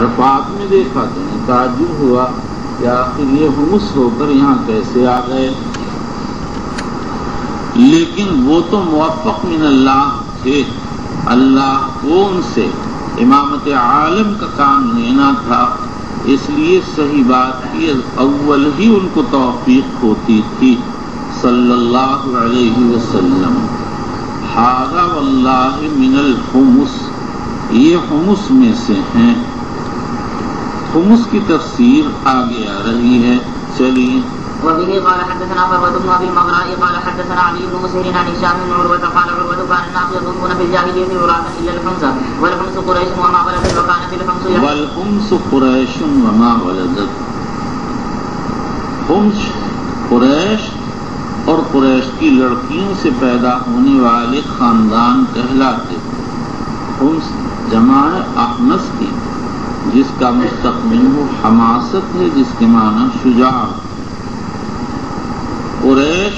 عرفات میں دیکھا تو انہیں تعجب ہوا کہ آخر یہ حمص ہو کر یہاں کیسے آ گئے، لیکن وہ تو موفق من اللہ تھے، اللہ کو ان سے امامت عالم کا کام لینا تھا، اس لیے صحیح بات کی اول ہی ان کو توفیق ہوتی تھی صلی اللہ علیہ وسلم۔ ھذا واللہ من الحمص، یہ حمص میں سے ہیں۔ حمص کی تفسیر آگے آ رہی ہے، چلیے۔ وبه قال حدثنا فروة بن أبي المغراء قال حدثنا علي بن مسهر عن هشام بن عروة قال عروة كان الناس يطوفون في الجاهلية عراة إلا الحمص والحمص قريش وما ولدت وكانت الحمص والحمص قریش وما ولدت، حمص قریش اور قریش کی لڑکیوں سے پیدا ہونے والے خاندان کہلاتے۔ حمص جمع احمس کی، جس کا مستقبل وہ حماست ہے، جس کے معنی شجاع۔ قریش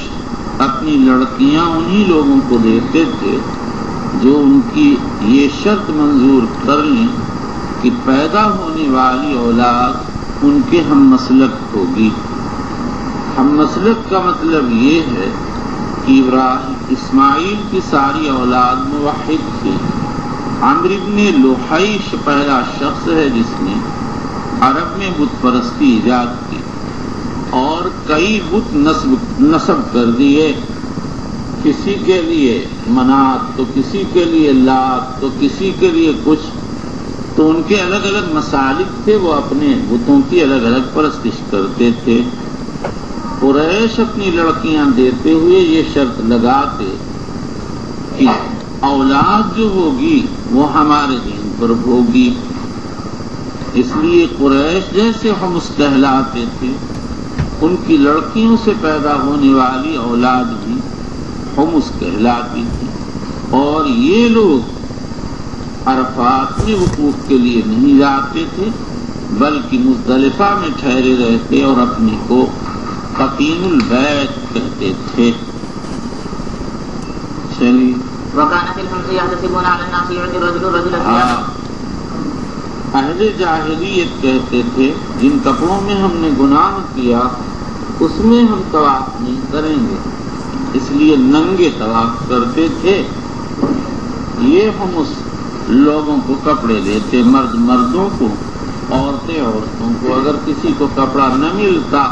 اپنی لڑکیاں انہی لوگوں کو دیتے تھے جو ان کی یہ شرط منظور کر لیں کہ پیدا ہونے والی اولاد ان کے ہم مسلک ہوگی۔ ہم مسلک کا مطلب یہ ہے کہ اسماعیل کی ساری اولاد موحد تھی۔ عمرو بن لوحی پہلا شخص ہے جس نے عرب میں بت پرستی ایجاد کی اور کئی بت نصب کر دیے، کسی کے لیے منات تو کسی کے لیے لات تو کسی کے لیے کچھ، تو ان کے الگ الگ مسالک تھے، وہ اپنے بتوں کی الگ الگ پرستش کرتے تھے۔ قریش اپنی لڑکیاں دیتے ہوئے یہ شرط لگاتے کہ اولاد جو ہوگی وہ ہمارے دین پر ہوگی، اس لیے قریش جیسے حمص کہلاتے تھے، ان کی لڑکیوں سے پیدا ہونے والی اولاد بھی حمص کہلاتی تھی۔ اور یہ لوگ عرفات میں وقوف کے لیے نہیں جاتے تھے بلکہ مزدلفہ میں ٹھہرے رہتے اور اپنے کو قطین البیت کہتے تھے۔ چلیے۔ وكانت الحمص يحتسبون على الناس يعطي الرجل الرجل اہل جاہلیت کہتے تھے جن کپڑوں میں ہم نے گناہ کیا اس میں ہم طواف نہیں کریں گے، اس لیے ننگے طواف کرتے تھے۔ یہ حمص لوگوں کو کپڑے دیتے، مرد مردوں کو، عورتیں عورتوں کو۔ اگر کسی کو کپڑا نہ ملتا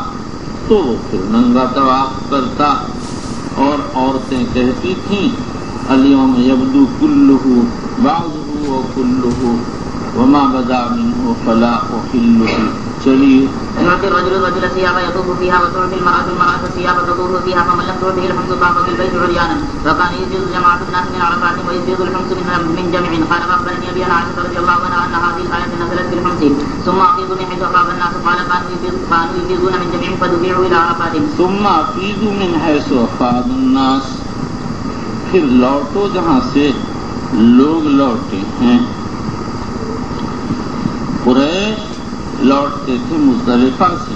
تو وہ پھر ننگا طواف کرتا، اور عورتیں کہتی تھیں اليوم يبدو كله بعضه وكله وما بدا منه فلا أحله۔ چلیے۔ يعطي الرجل الرجل ثيابا يطوف فيها وتعطي المرأة ثيابا تطوف فيها فمن لم تعطه الحمص طاف بالبيت عريانا وكان يجوز جماعة الناس من عرفات ويجوز الحمص من جمع۔ قال فأخبرني أبي عن عائشة رضي الله عنها أن هذه الآية نزلت في الحمص ثم أفيضوا من حيث أفاض الناس، قال كانوا يجوزون من جمع فدفعوا إلى عرفات ثم أفيضوا من حيث أفاض الناس، پھر لوٹو جہاں سے لوگ لوٹے ہیں۔ قریش لوٹتے تھے مزدلفہ سے،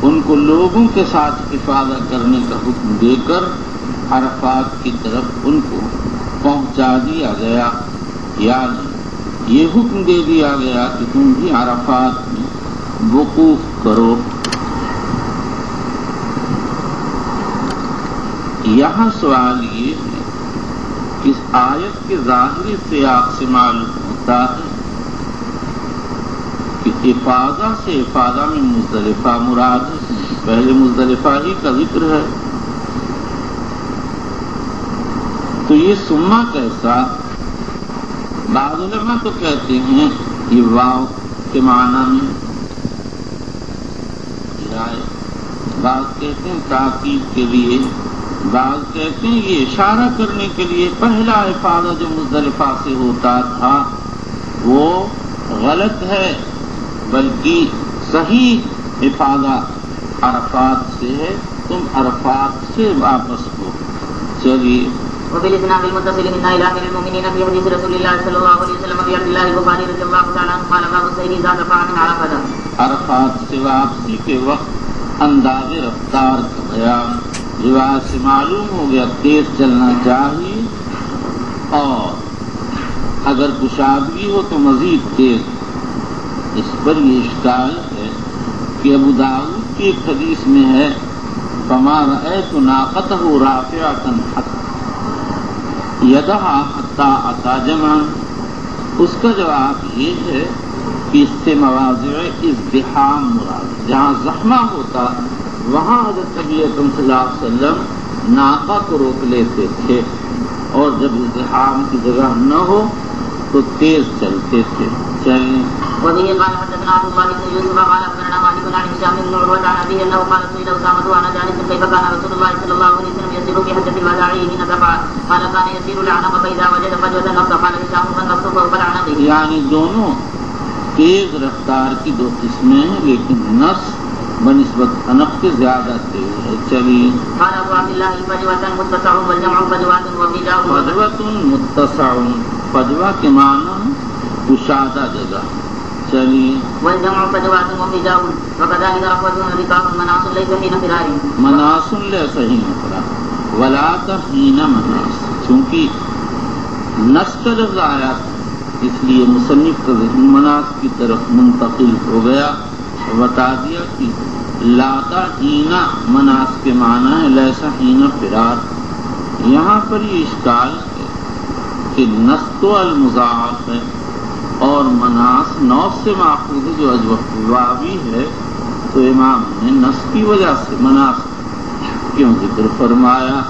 ان کو لوگوں کے ساتھ افاضہ کرنے کا حکم دے کر عرفات کی طرف ان کو پہنچا دیا گیا، یعنی یہ حکم دے دیا گیا کہ تم بھی عرفات میں وقوف کرو۔ یہاں سوال یہ ہے کہ اس آیت کے ظاہری سیاق سے معلوم ہوتا ہے کہ افاضہ سے افاضہ میں مزدلفہ مراد ہے، پہلے مزدلفہ ہی کا ذکر ہے، تو یہ سما کیسا؟ بعض علماء تو کہتے ہیں یہ واو کے معنی میں، بعض کہتے ہیں تاکید کے لیے، بعض کہتے ہیں یہ اشارہ کرنے کے لیے پہلا افاضہ جو مزدلفہ سے ہوتا تھا وہ غلط ہے، بلکہ صحیح افاضہ عرفات سے ہے، تم عرفات سے واپس ہو۔ چلیے۔ وبالإسناد المتصل من إلى آخر المؤمنين في حديث رسول الله صلى الله عليه وسلم في عبد الله البخاري رضي الله تعالى عنه قال باب السير إذا دفع من عرفة۔ عرفات سے واپسی کے وقت انداز رفتار کا بیان، روایت سے معلوم ہو گیا تیز چلنا چاہیے، اور اگر کشادگی ہو تو مزید تیز، پر یہ اشکال ہے کہ ابو داؤد کی ایک حدیث میں ہے فما رأیت ناقتہ رافعۃ یدہا حتی اتی جمعا، اس کا جواب یہ ہے کہ اس سے مواضع ازدحام مراد، جہاں زحمہ ہوتا وہاں حضرت نبی اکرم صلی اللہ علیہ وسلم ناقہ کو روک لیتے تھے، اور جب ازدحام کی جگہ نہ ہو تو تیز چلتے تھے۔ چلیں وبه قال حدثنا عبد الله بن يوسف قال اخبرنا مالك عن هشام بن عروة عن ابيه انه قال سئل اسامة عن جالس كيف كان رسول الله صلى الله عليه وسلم يسير في حجة الوداع حين دفع، قال كان يسير العنق فاذا وجد فجوة النفس، قال هشام فالنفس فوق العنق، یعنی دونوں تیز رفتار کی دو قسمیں ہیں، لیکن نفس بنسبت عنق کے زیادہ تیز ہے۔ چلیے قال ابو عبد الله فجوة متسع والجمع فجوات وفجاء، فجوة متسع، فجوہ کے معنی کشادہ جگہ۔ چلیے والجمع فجوات وفجاء، وكذلك رفوة ركاب مناص ليس حين فرار، مناص لیس حین فرار ولا حین مناص، چونکہ نس کا لفظ آیا اس لیے مصنف کا ذہن مناص کی طرف منتقل ہو گیا، بتا دیا کہ لاتا حین مناص کے معنی ہے لیس حین فرار۔ یہاں پر یہ اشکال ہے کہ نس تو المضاعف ہے اور مناص نوس سے ماخوذ ہے جو واوی ہے، تو امام نے نس کی وجہ سے مناص کیوں ذکر فرمایا؟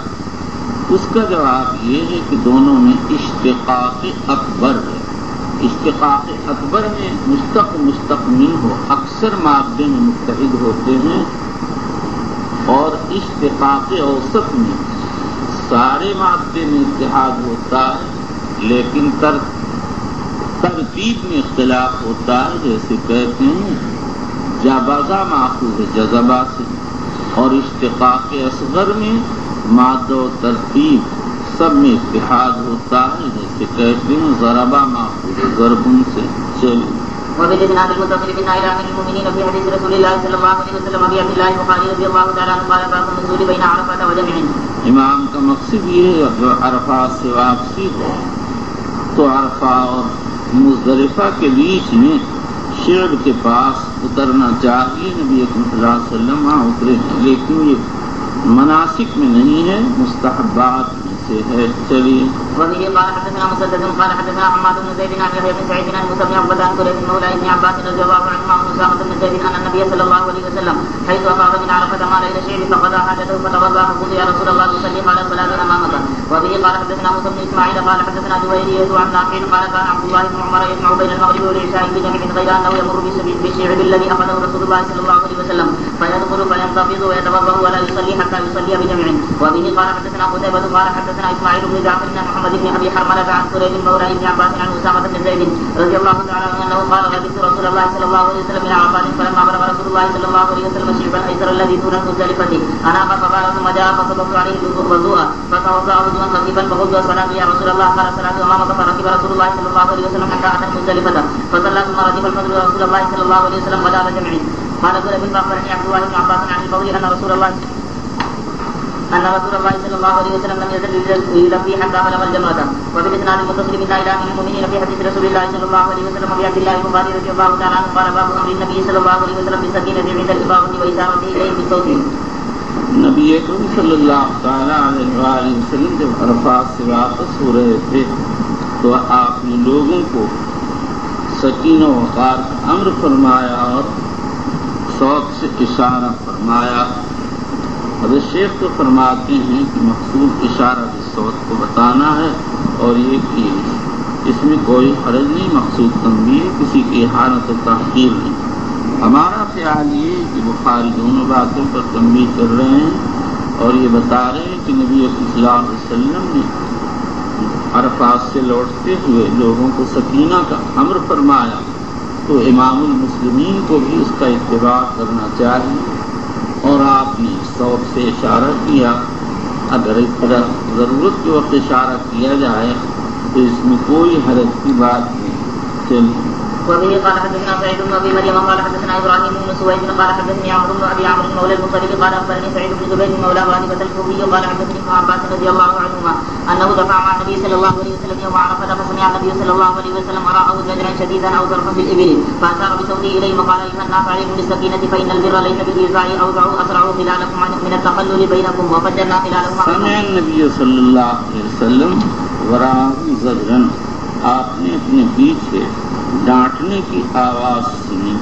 اس کا جواب یہ ہے کہ دونوں میں اشتقاق اکبر ہے۔ اشتقاق اکبر میں مستقمن ہو اکثر مادے میں متحد ہوتے ہیں، اور اشتقاق اوسط میں سارے مادے میں اتحاد ہوتا ہے، لیکن ترتیب میں اختلاف ہوتا ہے، جیسے کہتے ہیں جبزہ ماخوذ جذبہ سے، اور اشتقاق اصغر میں مادہ و ترتیب سب میں اتحاد ہوتا ہے، جیسے کہتے ہیں ضربہ ماخوذ ضربن سے۔ چلیے وبالإسناد المتصل بالنائل عن المؤمنين في حديث رسول الله صلى الله عليه وسلم أبي عبد الله البخاري رضي الله تعالى عنه قال باب النزول بين عرفة وجمع، امام کا مقصد یہ ہے جو عرفات سے واپسی ہو تو عرفہ اور مزدلفہ کے بیچ میں شعب کے پاس اترنا چاہیے، نبی اکرم صلی اللہ علیہ وسلم وہاں اترے ہیں، لیکن یہ مناسک میں نہیں ہے، مستحبات میں سے ہے۔ چلیے وبه قال حدثنا مسدد قال حدثنا حماد بن زيد عن يحيى بن سعيد عن موسى بن عقبة عن كريب مولى ابن عباس رضي الله عنهما عن أسامة بن زيد أن النبي صلى الله عليه وسلم حيث أفاض من عرفة مال إلى الشعب فقضى حاجته فتوضأ فقلت يا رسول الله صلي على الصلاة أمامك. وبه قال حدثنا موسى بن إسماعيل قال حدثنا جويرية عن نافع قال كان عبد الله بن عمر يجمع بين المغرب والعشاء بجمع غير أنه يمر بالشعب الذي أخذه رسول الله صلى الله عليه وسلم فيدخل فينتفض ويتوضأ ولا يصلي حتى يصلي بجمع. وبه قال حدثنا قتيبة قال حدثنا إسماعيل بن جعفر عن محمد بن أبي حرملة عن كريب مولى ابن عباس عن أسامة بن زيد رضي الله تعالى عنه أنه قال غدرت رسول الله صلى الله عليه وسلم من عرفات فلما بلغ رسول الله صلى الله عليه وسلم الشعب الأيسر الذي دون المزدلفة أنام فقال ثم جاء فصببت عليه وضوءا فتوضأ وضوءا خفيفا فقلت الصلاة يا رسول الله قال الصلاة أمامك فركب رسول الله صلى الله عليه وسلم حتى أتى المزدلفة فصلى ثم ركب الفجر رسول الله صلى الله عليه وسلم غدا جمع. قال كريب فأخبرني عبد الله بن عباس عن الفضل أن رسول الله صلى الله عليه وسلم لم يزل يلبي حتى بلغ الجمرة. وفي الإسناد المتصل بالنائل عن المؤمنين في حديث رسول الله صلى الله عليه وسلم أبي عبد الله البخاري رضي الله تعالى عنه قال باب أمر النبي صلى الله عليه وسلم بالسكينة عند الإفاضة وإشارته إليه بالصوت. نبی اکرم صلی اللہ تعالیٰ علیہ وآلہ وسلم جب عرفات سے واپس ہو رہے تھے تو آپ نے لوگوں کو سکینہ و وقار کا امر فرمایا اور صوت سے اشارہ فرمایا۔ حضرت شیخ تو فرماتے ہیں کہ مقصود اشارہ بالصوت کو بتانا ہے، اور یہ کہ اس میں کوئی حرج نہیں، مقصود تنبیہ، کسی کی احانت و تحقیر نہیں۔ ہمارا خیال یہ ہے کہ بخاری دونوں باتوں پر تنبیہ کر رہے ہیں اور یہ بتا رہے ہیں کہ نبی صلی اللہ علیہ وسلم نے عرفات سے لوٹتے ہوئے لوگوں کو سکینہ کا امر فرمایا، تو امام المسلمین کو بھی اس کا اتباع کرنا چاہیے، اور آپ نے صوت سے اشارہ کیا۔ اگر اس طرح ضرورت کے وقت اشارہ کیا جائے تو اس میں کوئی حرج کی بات نہیں۔ چلیے وبه قال حدثنا سعيد بن ابي مريم قال حدثنا ابراهيم بن سويد قال حدثني عمرو بن ابي عمرو مولى المطلب قال اخبرني سعيد بن جبير مولى غالبة الكوفي قال حدثني ابن عباس رضي الله عنهما انه دفع مع النبي صلى الله عليه وسلم يوم عرفه فسمع النبي صلى الله عليه وسلم وراءه زجرا شديدا او ضربا في الابل فاشار بصوته اليه وقال ايها الناس عليكم بالسكينه فان البر ليس بالايذاء اوزعوا اسرعوا خلالكم من التخلل بينكم وفجرنا خلالكم. سمع النبي صلی اللہ علیہ وسلم وراءه زجرا، آپ نے اپنے پیچھے ڈانٹنے کی آواز سنی،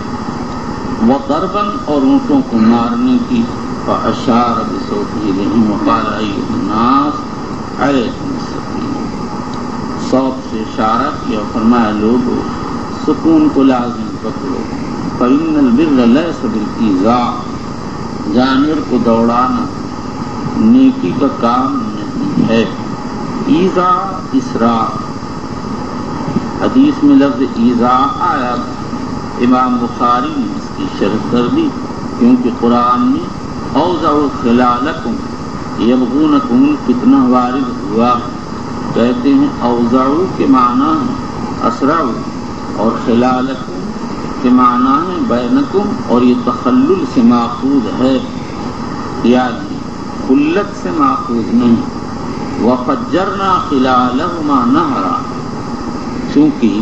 وضرباً اور اونٹوں کو مارنے کی، فاشار بصوته اليهم وقال ايها الناس عليكم السكينة، صوت سے اشارہ کیا، فرمایا لوگو سکون کو لازم پکڑو، فإن البر ليس بالإيذاء، جانور کو دوڑانا نیکی کا کام نہیں ہے، ایذاء اسراف، حدیث میں لفظ ایذاء آیا، امام بخاری نے اس کی شرح کر دی، کیونکہ قرآن میں اوزعوا خلالکم یبغونکم الفتنہ وارد ہوا، کہتے ہیں اوزعوا کے معنی ہے اسرعوا، اور خلالکم کے معنی ہے بینکم، اور یہ تخلل سے ماخوذ ہے، یعنی خلت سے ماخوذ نہیں، وفجرنا خلالہما نہرا، چونکہ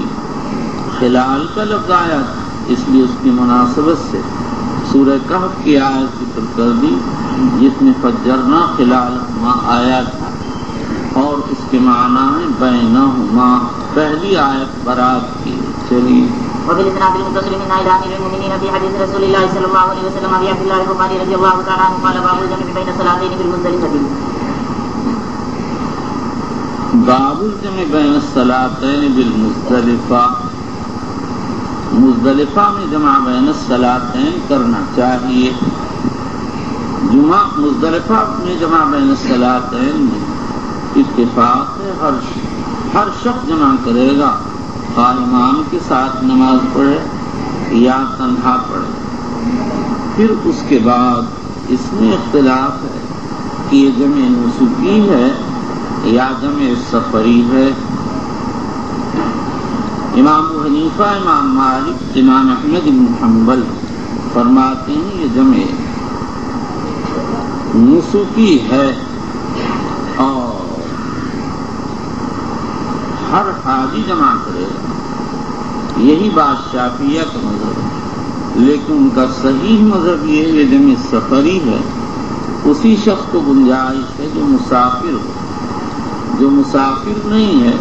خلال کا لفظ آیا اس لیے اس کی مناسبت سے سورہ کہف کی آیت ذکر کر دی جس میں فجرنا خلالہما آیا تھا، اور اس کے معنی ہے بینہما، پہلی آیت برات کی۔ چلیے وبالإسناد المتصل من أمير المؤمنين في حديث رسول الله صلى الله عليه وسلم أبي عبد الله البخاري رضي الله تعالى عنه قال باب الجمع بين الصلاتين بالمزدلفة. باب الجمع بین الصلاتین بالمزدلفہ، مزدلفہ میں جمع بین الصلاتین کرنا چاہیے۔ جمعہ مزدلفہ میں جمع بین الصلاتین میں اتفاق ہے، ہر شخص جمع کرے گا، خواہ امام کے ساتھ نماز پڑھے یا تنہا پڑھے۔ پھر اس کے بعد اس میں اختلاف ہے کہ یہ جمع نسکی ہے یا جمع سفری ہے۔ امام ابو حنیفہ، امام مالک، امام احمد بن حنبل فرماتے ہیں یہ جمع نسکی ہے، اور ہر حاجی جمع کرے گا، یہی بات شافعیہ کا مذہب ہے، لیکن ان کا صحیح مذہب یہ جمع سفری ہے، اسی شخص کو گنجائش ہے جو مسافر ہو، جو مسافر نہیں ہے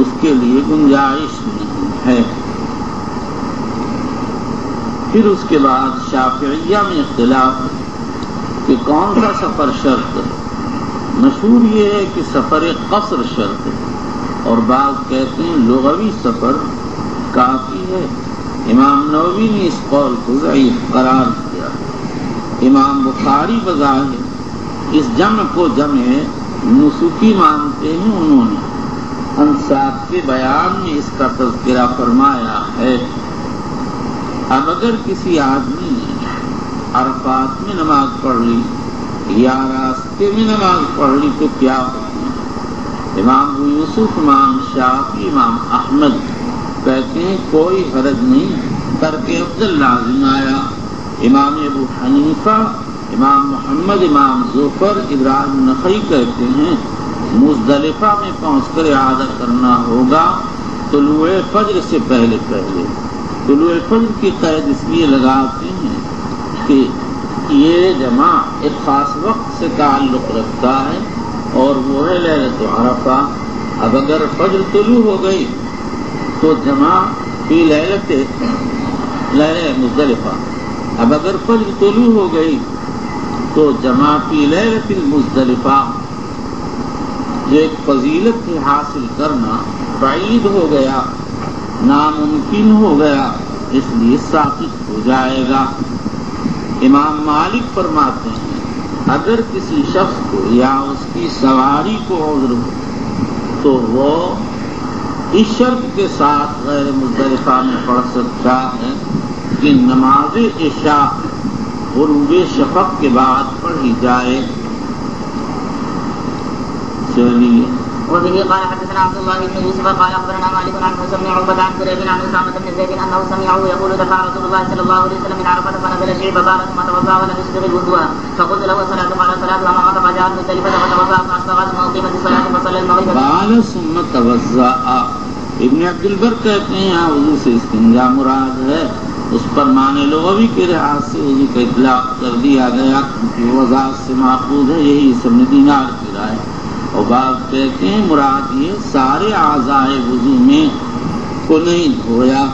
اس کے لیے گنجائش نہیں ہے۔ پھر اس کے بعد شافعیہ میں اختلاف ہے کہ کون سا سفر شرط ہے۔ مشہور یہ ہے کہ سفر قصر شرط ہے، اور بعض کہتے ہیں لغوی سفر کافی ہے۔ امام نووی نے اس قول کو ضعیف قرار دیا۔ امام بخاری بظاہر اس جمع کو جمع نسکی مانتے ہیں، انہوں نے انصاف کے بیان میں اس کا تذکرہ فرمایا ہے۔ اب اگر کسی آدمی نے عرفات میں نماز پڑھ لی یا راستے میں نماز پڑھ لی تو کیا حکم ہے؟ امام ابو یوسف، امام شافعی، امام احمد کہتے ہیں کوئی حرج نہیں، ترک افضل لازم آیا۔ امام ابو حنیفہ، امام محمد، امام ظفر، ابراہیم نخعی کہتے ہیں مزدلفہ میں پہنچ کر اعادہ کرنا ہوگا طلوع فجر سے پہلے پہلے۔ طلوع فجر کی قید اس لیے لگاتے ہیں کہ یہ جمع ایک خاص وقت سے تعلق رکھتا ہے، اور وہ ہے لیلۃ عرفہ۔ اب اگر فجر طلوع ہو گئی تو جمع فی لیلۃ مزدلفہ، اب اگر فجر طلوع ہو گئی تو جمع فی لیلۃ المزدلفہ، جو ایک فضیلت کی حاصل کرنا بعید ہو گیا، ناممکن ہو گیا، اس لیے ساقط ہو جائے گا۔ امام مالک فرماتے ہیں اگر کسی شخص کو یا اس کی سواری کو عذر ہو تو وہ اس شرط کے ساتھ غیر مزدلفہ میں پڑھ سکتا ہے کہ نماز عشاء غروب شفق کے بعد پڑھی جائے۔ چلیے وبه قال حدثنا عبد الله بن يوسف قال اخبرنا مالك عن موسى بن عقبة عن كريب عن اسامة بن زيد انه سمعه يقول دفع رسول الله صلى الله عليه وسلم من عرفة فنزل شعب قال ثم توضا ولم يسبغ الوضوء فقلت له صلاة قال صلاة امامك فجاء المزدلفة فتوضا فاسبغ ثم اقيمت الصلاة فصلى المغرب قال ثم توضا. ابن عبد البر کہتے ہیں یہاں وضو سے استنجا مراد ہے. اس پر معنی لغوی کے لحاظ سے وضو کا اطلاق کر دیا گیا کیونکہ وضاحت سے ماخوذ ہے. یہی ابن دینار کی رائے. اور بعض کہتے ہیں مراد یہ سارے اعضاء وضو میں کو نہیں دھویا،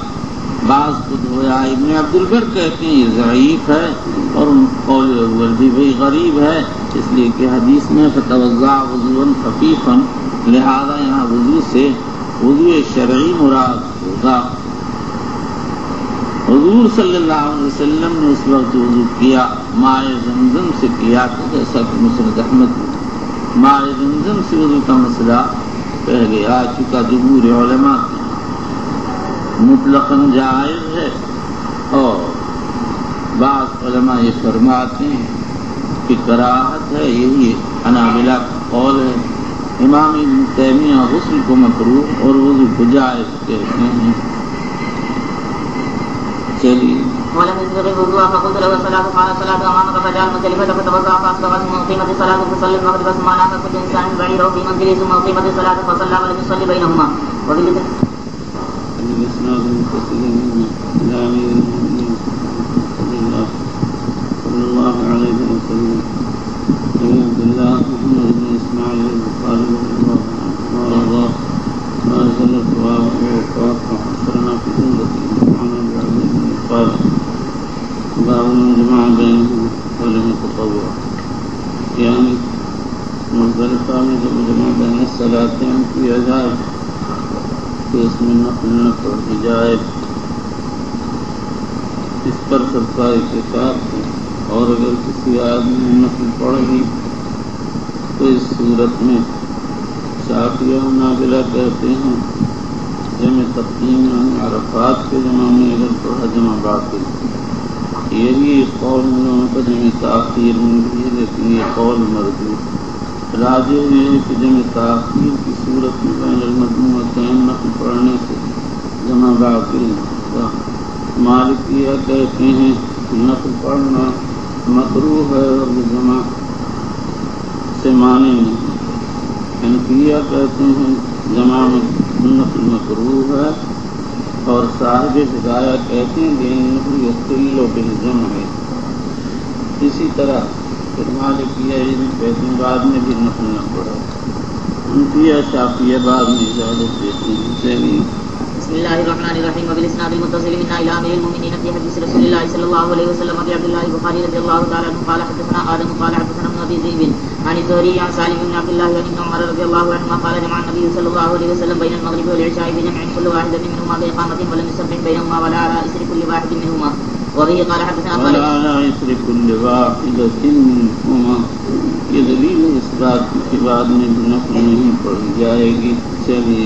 بعض کو دھویا. ابن عبد البر کہتے ہیں یہ ضعیف ہے اور قول اول بھی بھائی غریب ہے، اس لیے کہ حدیث میں فتوضا وضوا خفیفا، لہذا یہاں وضو سے وضو شرعی مراد ہوگا. حضور صلی اللہ علیہ وسلم نے اس وقت وضو کیا ماء زمزم سے کیا تھا، جیسا کہ مسند احمد ماء زمزم سے وضو کا مسئلہ پہلے آ چکا. جمہور علماء مطلقاً جائز ہے اور بعض علماء یہ فرماتے ہیں کہ کراہت ہے. یہی حنابلہ کا قول ہے. امام ابن تیمیہ غسل کو مکروہ اور وضو کو جائز کہتے ہیں. چلیے. ولم يسبغ الوضوء فقلت له الصلاة قال صلاة امامك فجاء المزدلفة فتوضا فاسبغ ثم اقيمت الصلاة فصلى المغرب ثم نام كل انسان بعيره في منزله ثم اقيمت الصلاة فصلى ولم يصلي بينهما. الاسناد المتصل الى امير المؤمنين صلى الله عليه وسلم ابن عبد الله محمد بن اسماعيل البخاري رضي الله عنه وارضاه ما زال وحصرنا في جملته عن العلم قال باب من جمع بينهم ولم يتطوع، یعنی مزدلفہ میں جب جمع بین الصلاتین کیا جائے تو اس میں نفل نہ پڑھی جائے. اس پر سب کا اتفاق ہے. اور اگر کسی آدمی نے نفل پڑھ لی تو اس صورت میں شافعی و حنابلہ کہتے ہیں جمع تقدیم عرفات کے جمع میں اگر پڑھا جمع باطل. یہی قول میں کا جمع تاخیر میں بھی ہے، لیکن یہ قول مردود. راجح یہ ہے کہ جمع تاخیر کی صورت میں بین المجموعتین نفل پڑھنے سے جمع باطل ہوگا. مالکیہ کہتے ہیں کہ نفل پڑھنا مکروہ ہے اور یہ جمع سے معنی نہیں. حنفیہ کہتے ہیں جمع میں نفل مکروہ ہے اور صاحب ہدایہ کہتے ہیں کہ نفل یستل بالجمع ہے. اسی طرح پھر مالکیہ کہتے ہیں بعد میں بھی نفل نہ پڑھا. حنفیہ شافعیہ بعد میں اجازت دیتے ہیں. چلیے. بسم الله الرحمن الرحيم. وبالاسناد المتصل منا الى امير المؤمنين في حديث رسول الله صلى الله عليه وسلم ابي عبد الله البخاري رضي الله تعالى عنه قال حدثنا ادم قال حدثنا ابن ابي ذئب عن الزهري عن سالم بن عبد الله عن ابن عمر رضي الله عنهما قال جمع النبي صلى الله عليه وسلم بين المغرب والعشاء بجمع كل واحد منهما باقامه ولم يسبح بينهما ولا على اثر كل واحد منهما. وبه قال حدثنا ولا على اثر كل واحد منهما. یہ دلیل اس بات کے بعد میں نفل نہیں پڑھی جائے گی. چلیے.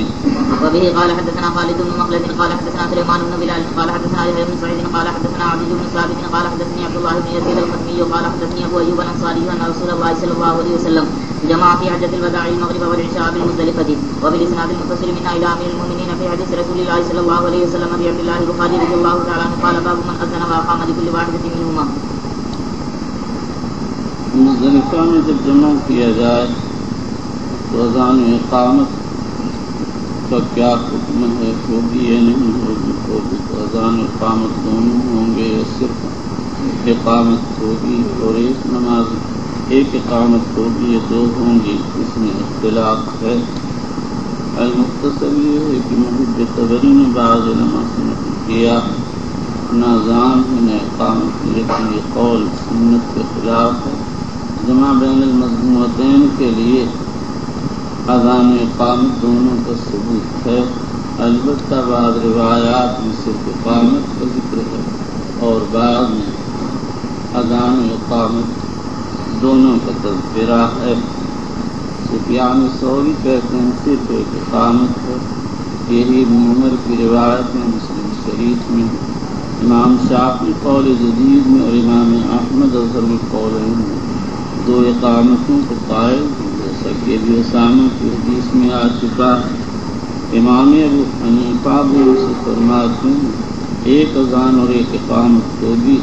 وبه قال حدثنا خالد بن مخلد قال حدثنا سليمان بن بلال قال حدثنا يحيى بن سعيد قال حدثنا عبد بن ثابت قال حدثني عبد الله بن يزيد الختمي قال حدثني ابو ايوب الانصاري ان رسول الله صلى الله عليه وسلم جمع في حجة الوداع المغرب والعشاء بالمزدلفة. وبالاسناد المتصل منا الى امير المؤمنين في حديث رسول الله صلى الله عليه وسلم ابي عبد الله البخاري رضي الله تعالى عنه قال باب من اذن واقام لكل واحدة منهما. مزدلفہ میں جب جمع کیا جائے تو اذان و اقامت کا کیا حکم ہے؟ ہوگی یا نہیں ہوگی؟ ہوگی تو اذان و اقامت دونوں ہوں گے یا صرف اقامت ہوگی؟ اور ایک نماز ایک اقامت ہوگی یا دو ہوں گی؟ اس میں اختلاف ہے. المختصر یہ ہے کہ محب طبری نے بعض علماء سے نقل کیا نہ اذان ہے نہ اقامت، لیکن یہ قول سنت کے خلاف ہے. جمع بین المجموعتین کے لیے اذان و اقامت دونوں کا ثبوت ہے. البتہ بعض روایات میں صرف اقامت کا ذکر ہے اور بعض میں اذان و اقامت دونوں کا تذکرہ ہے. سفیان ثوری کہتے ہیں صرف ایک اقامت ہے. یہی ابن عمر کی روایت میں مسلم شریف میں. امام شافعی قول جدید میں اور امام احمد اظہر القولین میں دو اقامتوں کو قائل ہیں، جیسا جیسا کہ ابھی اسامہ کی حدیث میں آ چکا ہے۔ امام ابو حنیفہ بھی اسے فرماتے ہیں ایک اذان اور ایک اقامت ہوگی،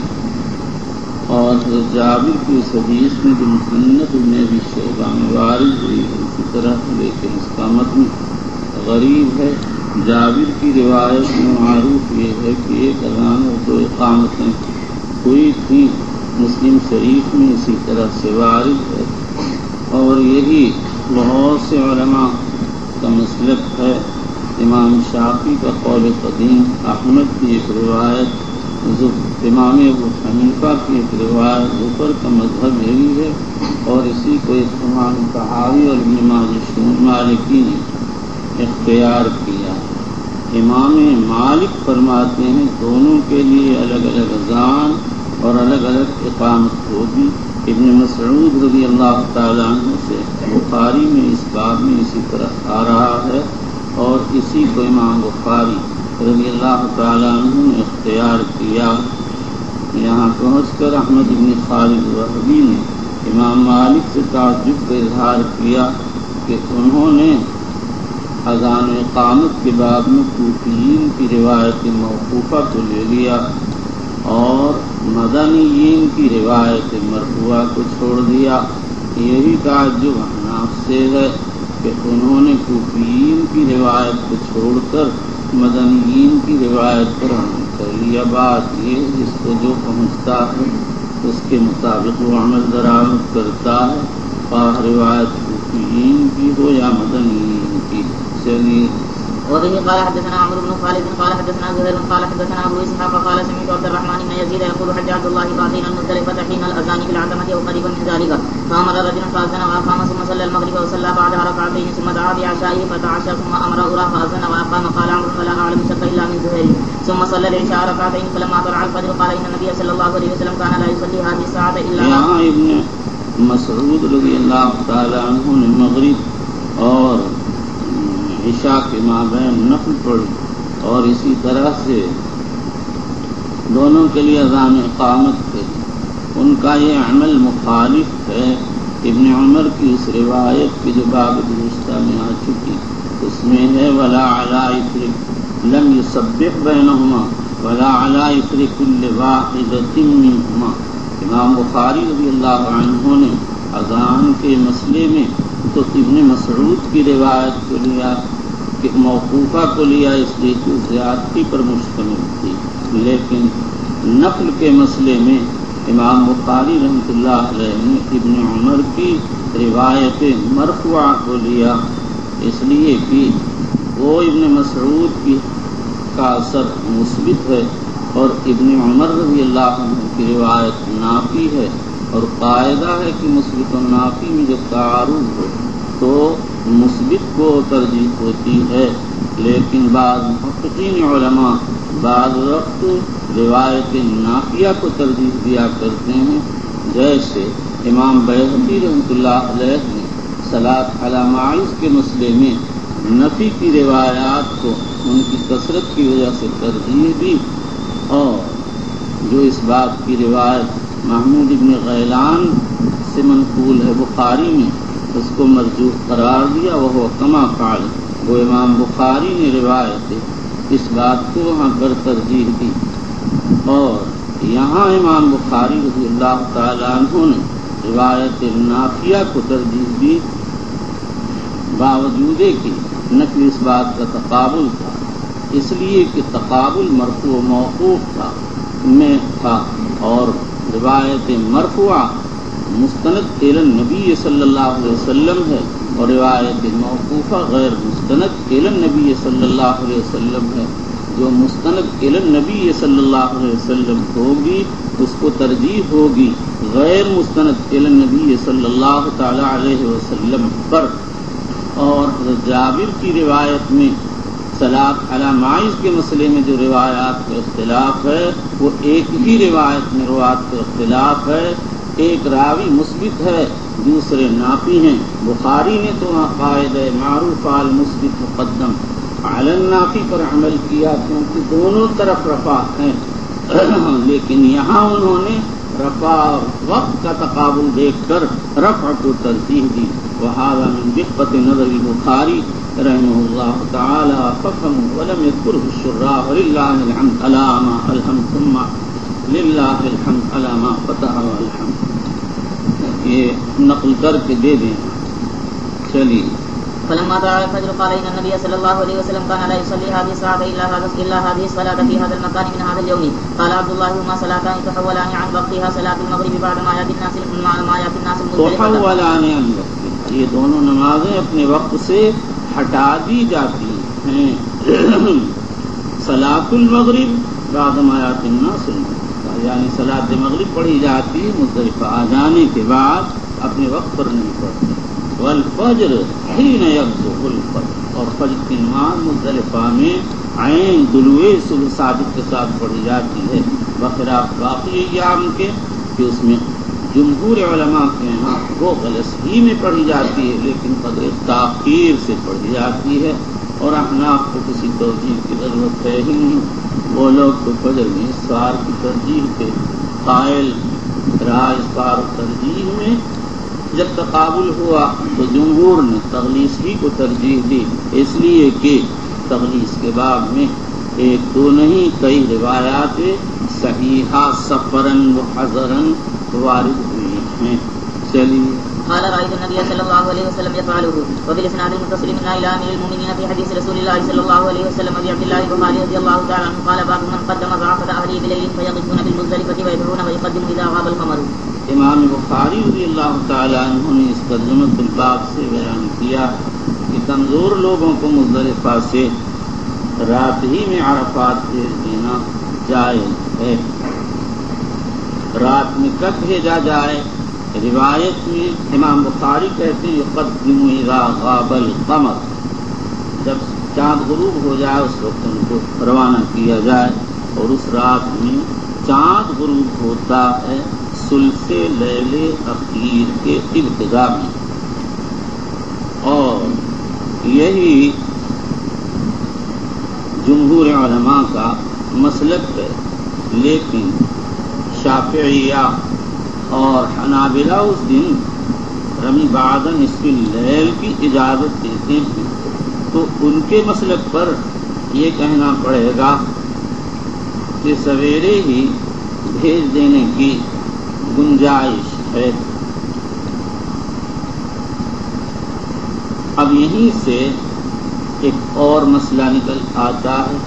اور حضرت جابر کی اس حدیث میں جو مسند ابن ابی شیبہ میں وارد ہوئی اسی طرح، لیکن اس کا متن غریب ہے۔ جابر کی روایت میں معروف یہ ہے کہ ایک اذان اور دو اقامتیں ہوئی تھیں، مسلم شریف میں اسی طرح سے وارد ہے، اور یہی بہت سے علماء کا مسلک ہے۔ امام شافعی کا قول قدیم، احمد کی ایک روایت، امام ابو حنیفہ کی ایک روایت، ظفر کا مذہب یہی ہے، اور اسی کو امام طحاوی اور ابن ماجشون مالکی نے اختیار کیا۔ امام مالک فرماتے ہیں دونوں کے لیے الگ الگ اذان اور الگ الگ اقامت ہوگی۔ ابن مسعود رضی اللہ تعالیٰ عنہ سے بخاری میں اس باب میں اسی طرح آ رہا ہے، اور اسی کو امام بخاری رضی اللہ تعالیٰ عنہ نے اختیار کیا۔ یہاں پہنچ کر احمد بن خالد وہبی نے امام مالک سے تعجب کا اظہار کیا کہ انہوں نے اذان و اقامت کے باب میں کوفیین کی روایت موقوفہ کو لے لیا اور مدنیین کی روایت مرفوعہ کو چھوڑ دیا۔ یہی تعجب احناف سے ہے کہ انہوں نے کوفیین کی روایت کو چھوڑ کر مدنیین کی روایت پر عمل کر لیا۔ بات یہ جس کو جو پہنچتا ہے اس کے مطابق وہ عمل درآمد کرتا ہے، خواہ روایت کوفیین کی ہو یا مدنیین کی۔ چلیے وبه قال حدثنا عمرو بن خالد قال حدثنا زهير قال حدثنا ابو اسحاق قال سمعت عبد الرحمن بن يزيد يقول حج عبد الله قاضين المزدلفة حين الاذان بالعتمة او قريبا من ذلك، فامر رجل فاذن واقام ثم صلى المغرب وصلى بعدها ركعتين ثم دعا بعشائه فتعشى ثم امر اخرى فاذن واقام قال عمرو ولا اعلم الشك الا من زهير، ثم صلى العشاء ركعتين فلما طلع الفجر قال ان النبي صلى الله عليه وسلم كان لا يصلي هذه الساعة الا یہاں ابن مسعود رضی اللہ تعالی عنہ نے مغرب اور عشاء کے مابین نفل پڑھی، اور اسی طرح سے دونوں کے لیے اذان اقامت تھے۔ ان کا یہ عمل مخالف ہے ابن عمر کی اس روایت کی جو باب گزشتہ میں آ چکی، اس میں ہے ولا علی اثر لم یسبح بینہما ولا علی اثر کل واحدۃ منہما۔ امام بخاری رضی اللہ عنہ نے اذان کے مسئلے میں تو ابن مسعود کی روایت کو لیا کہ موقوفہ کو لیا، اس لیے کہ زیادتی پر مشتمل تھی، لیکن نفل کے مسئلے میں امام بخاری رحمۃ اللہ علیہ نے ابن عمر کی روایت مرفوعہ کو لیا، اس لیے کہ وہ ابن مسعود کا اثر مثبت ہے اور ابن عمر رضی اللہ عنہ کی روایت نافی ہے، اور قاعدہ ہے کہ مثبت و نافی میں جب تعارض ہو تو مثبت کو ترجیح ہوتی ہے، لیکن بعض محققین علماء بعض وقت روایت نافیہ کو ترجیح دیا کرتے ہیں، جیسے امام بیہقی رحمۃ اللہ علیہ نے صلاۃ علی معیز کے مسئلے میں نفی کی روایات کو ان کی کثرت کی وجہ سے ترجیح دی، اور جو اس بات کی روایت محمود ابن غیلان سے منقول ہے بخاری میں، اس کو مرجوح قرار دیا، وہ کما فعل، وہ امام بخاری نے روایت اس بات کو وہاں پر ترجیح دی، اور یہاں امام بخاری رضی اللہ تعالیٰ عنہ نے روایت نافیہ کو ترجیح دی، باوجود کہ نقل اس بات کا تقابل تھا، اس لیے کہ تقابل مرفوع و موقوف میں تھا، اور روایت مرفوعہ مستند الی النبی صلی اللہ علیہ وسلم ہے، اور روایت موقوفہ غیر مستند الی النبی صلی اللہ علیہ وسلم ہے۔ جو مستند الی النبی صلی اللہ علیہ وسلم ہوگی اس کو ترجیح ہوگی غیر مستند الی النبی صلی اللہ تعالی علیہ وسلم پر۔ اور جابر کی روایت میں صلاۃ علی ماعز کے مسئلے میں جو روایات کا اختلاف ہے وہ ایک ہی روایت میں روایت کا اختلاف ہے، ایک راوی مثبت ہے دوسرے نافی ہیں۔ بخاری نے تو قاعدہ معروف المثبت مقدم علی النافی پر عمل کیا کیونکہ دونوں طرف رفع ہیں، لیکن یہاں انہوں نے رفع وقت کا تقابل دیکھ کر رفع کو ترجیح دی. وهذا من دقة نظر البخاری رحمه الله تعالى ففهم ولم يذكره الشراح. ولله الحمد على ما ألهم ثم لله الحمد على ما فتح والحمد. یہ نقل کر کے دے دیں. چلیے. فلما طلع الفجر قال ان النبي صلى الله عليه وسلم كان لا يصلي هذه الساعه الا هذه الصلاه في هذا المكان من هذا اليوم. قال عبد الله هما صلاتان تحولان عن وقتها صلاه المغرب بعد ما ياتي الناس تحولان عن وقتها. یہ دونوں نمازیں اپنے وقت سے ہٹا دی جاتی ہیں. صلاۃ المغرب بعد ما ياتي الناس، یعنی صلاۃ مغرب پڑھی جاتی مزدلفہ آ جانے کے بعد، اپنے وقت پر نہیں پڑھتی. والفجر حين يغزو الفجر، اور فجر کی نماز مزدلفہ میں عین طلوع صبح صادق کے ساتھ پڑھی جاتی ہے، بخلاف باقی ایام کے کہ اس میں جمہور علماء کے یہاں وہ غلط ہی میں پڑھی جاتی ہے، لیکن قدر تاخیر سے پڑھی جاتی ہے. اور احناف کو کسی توجیہ کی ضرورت ہے ہی نہیں. وہ لوگ تو فجر میں اسفار کی ترجیح کے قائل رہا. اسفار ترجیح میں جب تقابل ہوا تو جمہور نے تغلیظ ہی کو ترجیح دی، اس لیے کہ تغلیظ کے باب میں ایک دو نہیں کئی روایات صحیحہ سفرن و حضرن وارد ہوئی ہیں. چلیے. قال رأيت النبي صلى الله عليه وسلم يفعله. وبالإسناد المتصل من إلى أمير المؤمنين في حديث رسول الله صلى الله عليه وسلم أبي عبد الله البخاري رضي الله تعالى عنه قال باب من قدم ضعف أهله بليل فيقفون بالمزدلفة ويدعون ويقدم إذا غاب القمر. امام بخاری رضی اللہ تعالی عنہ نے اس ترجمۃ الباب سے بیان کیا کہ کمزور لوگوں کو مزدلفہ سے رات ہی میں عرفات بھیج دینا جائز ہے. رات میں کب بھیجا جائے؟ روایت میں امام بخاری کہتے ہیں یقدم اذا غاب القمر، جب چاند غروب ہو جائے اس وقت ان کو روانہ کیا جائے. اور اس رات میں چاند غروب ہوتا ہے ثلث لیل اخیر کے ابتدا میں، اور یہی جمہور علماء کا مسلک ہے. لیکن شافعیہ اور حنابلہ اس دن رمی بعد نصف اللیل کی اجازت دیتے ہیں، تو ان کے مسلک پر یہ کہنا پڑے گا کہ سویرے ہی بھیج دینے کی گنجائش ہے. اب یہیں سے ایک اور مسئلہ نکل آتا ہے،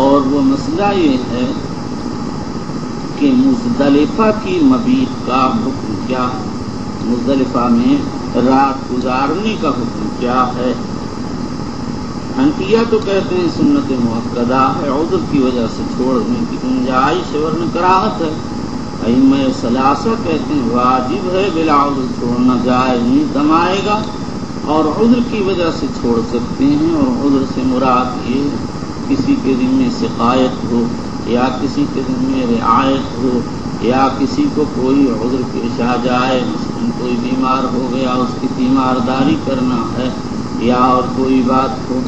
اور وہ مسئلہ یہ ہے کہ مزدلفہ کی مبیت کا حکم کیا ہے، مزدلفہ میں رات گزارنے کا حکم کیا ہے. حنفیہ تو کہتے ہیں سنت مؤکدہ ہے، عذر کی وجہ سے چھوڑنے کی گنجائش ورنہ کراہت ہے. ائمہ ثلاثہ کہتے ہیں واجب ہے، بلا عذر چھوڑنا جائز نہیں، دمائے گا. اور عذر کی وجہ سے چھوڑ سکتے ہیں، اور عذر سے مراد یہ کسی کے ذمہ سقایت ہو، یا کسی کے ذمہ رعایت ہو، یا کسی کو کوئی عذر پیش آ جائے، مثلا کوئی بیمار ہو گیا اس کی تیمارداری کرنا ہے، یا اور کوئی بات ہو.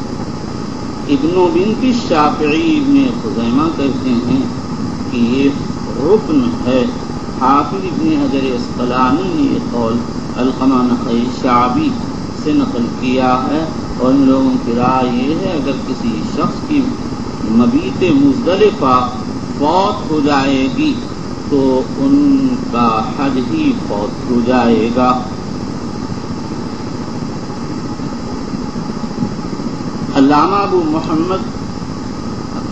ابن بنت الشافعی ابن خزیمہ کہتے ہیں کہ یہ رکن ہے. حافظ ابن حجر اسقلانی نے یہ قول علقمہ نخعی شعبی سے نقل کیا ہے، اور ان لوگوں کی رائے یہ ہے اگر کسی شخص کی مبیت مزدلفہ فوت ہو جائے گی تو ان کا حج ہی فوت ہو جائے گا. علامہ ابو محمد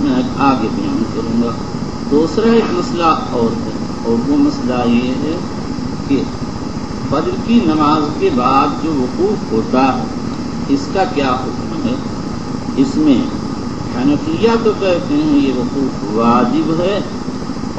میں آگے بیان کروں گا. دوسرا ایک مسئلہ اور ہے، اور وہ مسئلہ یہ ہے کہ فجر کی نماز کے بعد جو وقوف ہوتا ہے اس کا کیا حکم ہے. اس میں حنفیہ تو کہتے ہیں یہ وقوف واجب ہے،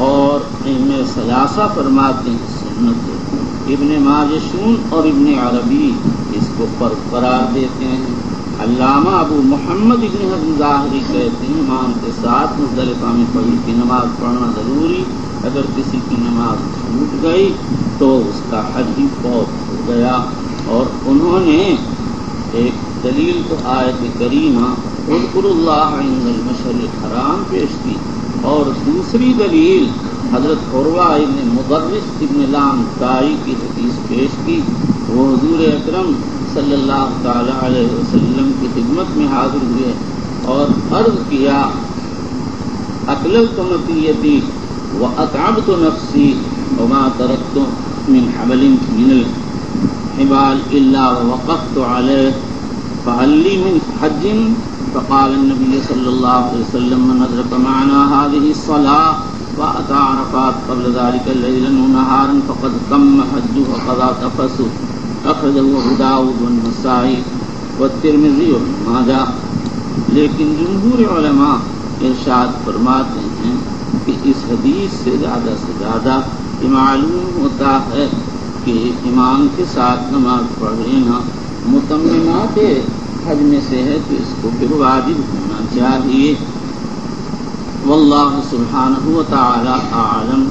اور ائمہ ثلاثہ فرماتے ہیں سنت ہے. ابن ماجشون اور ابن عربی اس کو فرض قرار دیتے ہیں. علامہ ابو محمد ابن حزم ظاہری کہتے ہیں ایمان کے ساتھ مزدلفہ میں پڑھی کی نماز پڑھنا ضروری، اگر کسی کی نماز چھوٹ گئی تو اس کا حج ہی فوت ہو گیا. اور انہوں نے ایک دلیل تو آیت کریمہ اذکروا اللہ عند المشعر الحرام پیش کی، اور دوسری دلیل حضرت عروہ ابن مدرس ابن لام تائی کی حدیث پیش کی. وہ حضور اکرم صلی اللہ تعالی علیہ وسلم کی خدمت میں حاضر ہوئے اور عرض کیا اقللت مطیتی واتعبت نفسی وما ترکت من حبل من الحبال الا ووقفت علیہ فهل لي من حج؟ فقال النبي صلى الله عليه وسلم من أدرك معنا هذه الصلاة وأتى عرفات قبل ذلك ليلا ونهارا فقد تم حجه وقضى تفسه. أخرجه أبو داود والنسائي والترمذي وابن ماجه. لیکن جمہور علماء ارشاد فرماتے ہیں کہ اس حدیث سے زیادہ یہ معلوم ہوتا ہے کہ امام کے ساتھ نماز پڑھ لینا متممات حج میں سے ہے تو اس کو پھر واجب ہونا چاہیے. واللہ سبحانہ وتعالی اعلم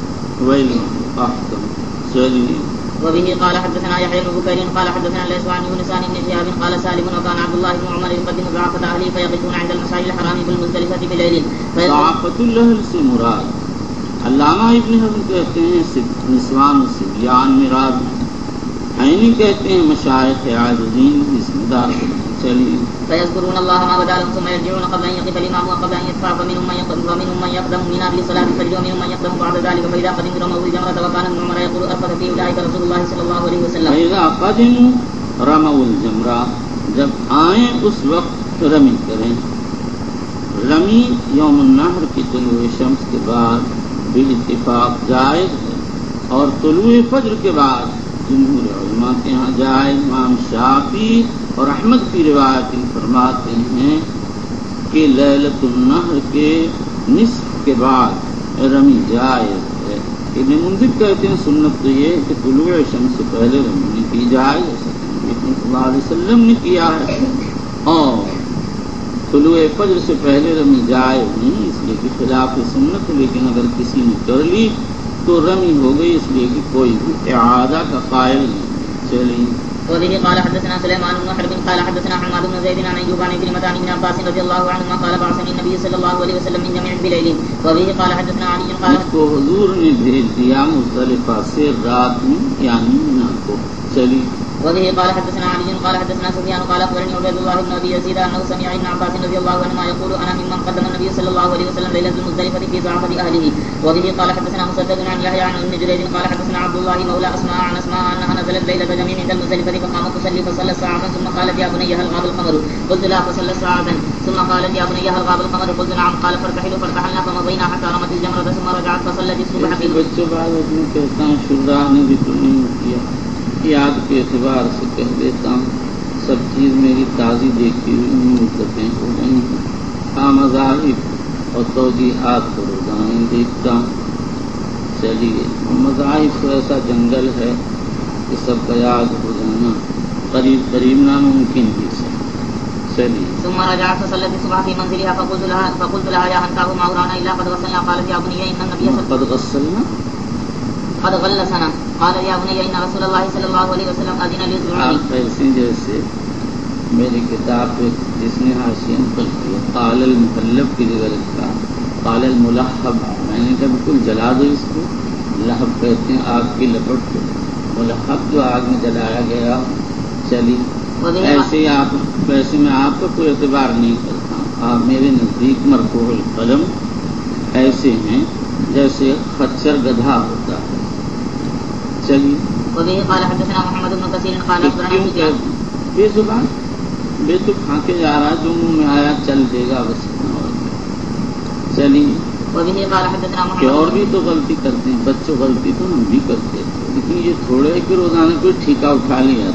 واحکم. چلیے. وبه قال حدثنا يحيى بن بكير قال حدثنا الليث عن يونس عن ابن شهاب قال سالم وكان عبد الله بن عمر يقدم ضعافة أهله فيقفون عند المساجد الحرام بالمزدلفة بليل. ضعافة الأهل سے مراد علامہ ابن حزم کہتے ہیں نسوان الصبیان مراد عینی کہتے ہیں مشائخ عاجزین اسم دار. چلیے. فيذكرون الله ما بدا لهم ثم يرجعون قبل ان يقف الامام وقبل ان يدفع فمنهم من يقدم منى لصلاه الفجر ومنهم من يقدم بعد ذلك فاذا قدموا رموا الجمره وكان ابن عمر يقول ارفق في اولئك رسول الله صلى الله عليه وسلم. فاذا قدموا رموا الجمره جب آئیں اس وقت رمی کریں. رمی یوم النحر کی طلوع شمس کے بعد بالاتفاق جائز ہے اور طلوع فجر کے بعد جمہور علماء کے یہاں جائز. امام شافعی اور احمد کی روایت فرماتے ہیں کہ لیلۃ النحر کے نصف کے بعد رمی جائز ہے. ابن منذر کہتے ہیں سنت تو یہ ہے کہ طلوع شمس سے پہلے رمی نہیں کی جائز صلی اللہ علیہ وسلم نے کیا ہے اور طلوع فجر سے پہلے رمی جائز نہیں اس لیے کہ خلاف سنت. لیکن اگر کسی نے کر لی تو رمی ہو گئی اس لیے کہ کوئی بھی اعادہ کا قائل نہیں. چلیے. وبه قال حدثنا سليمان بن حرب قال حدثنا حماد بن زيد عن ايوب عن كلمة عن ابن عباس رضي الله عنهما قال بعثني النبي صلى الله عليه وسلم من جميع بليل. وبه قال حدثنا علي قال کو حضور نے بھیج دیا مزدلفہ سے رات میں یعنی منی کو. چلیے. وبه قال حدثنا علي قال حدثنا سفيان قال اخبرني عبيد الله بن ابي يزيد انه سمع ابن عباس رضي الله عنهما يقول انا ممن قدم النبي صلى الله عليه وسلم ليله المزدلفه في ضعفه اهله. وبه قال حدثنا مسدد عن يحيى عن ابن جريج قال حدثنا عبد الله مولى اسماء عن اسماء انها نزلت ليله جميع عند المزدلفه فقام تصلي فصلى ساعه ثم قالت يا بني هل غاب القمر؟ قلت لا فصلى ساعه ثم قالت يا بني هل غاب القمر؟ قلت نعم. قال فارتحلوا فارتحلنا فمضينا حتى رمت الجمره ثم رجعت فصلت الصبح في بچوں بعد میں کہتا ہوں شراح نے بھی تو نہیں کیا یاد کے اعتبار سے کہہ دیتا ہوں سب چیز میری تازی دیکھی ہوئی مدتیں ہو گئی ہیں. مذاہب اور توجیحات کو روزانہ دیکھتا ہوں. چلیے. مذاہب کو ایسا جنگل ہے کہ سب کا یاد ہو جانا قریب قریب ناممکن بھی سے. چلیے. ثم رجعت فصلت الصبح في منزلها فقلت لها يا هنتاه ما أرانا إلا قد غسلنا. قالت يا بني إن النبي قد غسلنا قد غلسنا. قال يا بني إن رسول الله صلى الله عليه وسلم أذن للزعوم. آپ ایسے جیسے میری کتاب پہ جس نے حاشیہ نقل کیا قال المحلب کی جگہ لکھا قال الملحب. میں نے کہا بالکل جلا دو اس کو. لہب کہتے ہیں آگ کی لپٹ کو. ملحب جو آگ میں جلایا گیا. چلیے. ایسے آپ ویسے میں آپ کا کوئی اعتبار نہیں کرتا. آپ میرے نزدیک مرفوع القلم ایسے ہیں جیسے خچر گدھا ہوتا ہے. چلیے. وبه قال حدثنا محمد بن كثير قال اخبرنا بے زبان بے تو کھا کے جا رہا جو منہ میں آیا چل دے گا بس. چلیے. وبه قال حدثنا کہ اور محمد بھی تو غلطی کرتے ہیں بچوں غلطی تو ہم بھی کرتے ہیں لیکن یہ تھوڑے کہ روزانہ کوئی ٹھیکہ اٹھا لیا.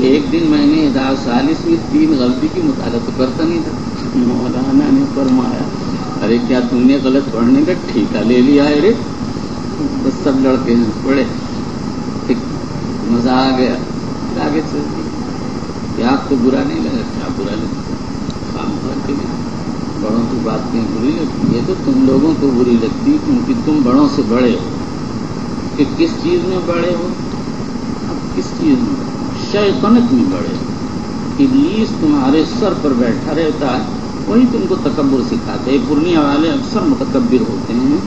ایک دن میں نے 1040 میں 3 غلطی کی مطالعہ تو کرتا نہیں تھا. مولانا نے فرمایا ارے کیا تم نے غلط پڑھنے کا ٹھیکہ لے لیا ہے رے. بس سب لڑکے ہیں پڑھے مزہ آ گیا. آگے چلتی کہ آپ کو برا نہیں لگا. کیا برا لگتا کام کرتے ہیں بڑوں کی باتیں بری لگتی. یہ تو تم لوگوں کو بری لگتی کیونکہ تم بڑوں سے بڑے ہو. کہ کس چیز میں بڑے ہو؟ اب کس چیز میں؟ شیطنت میں بڑے ہو. ابلیس تمہارے سر پر بیٹھا رہتا ہے وہی تم کو تکبر سکھاتے ہیں. پورنیہ والے اکثر متکبر ہوتے ہیں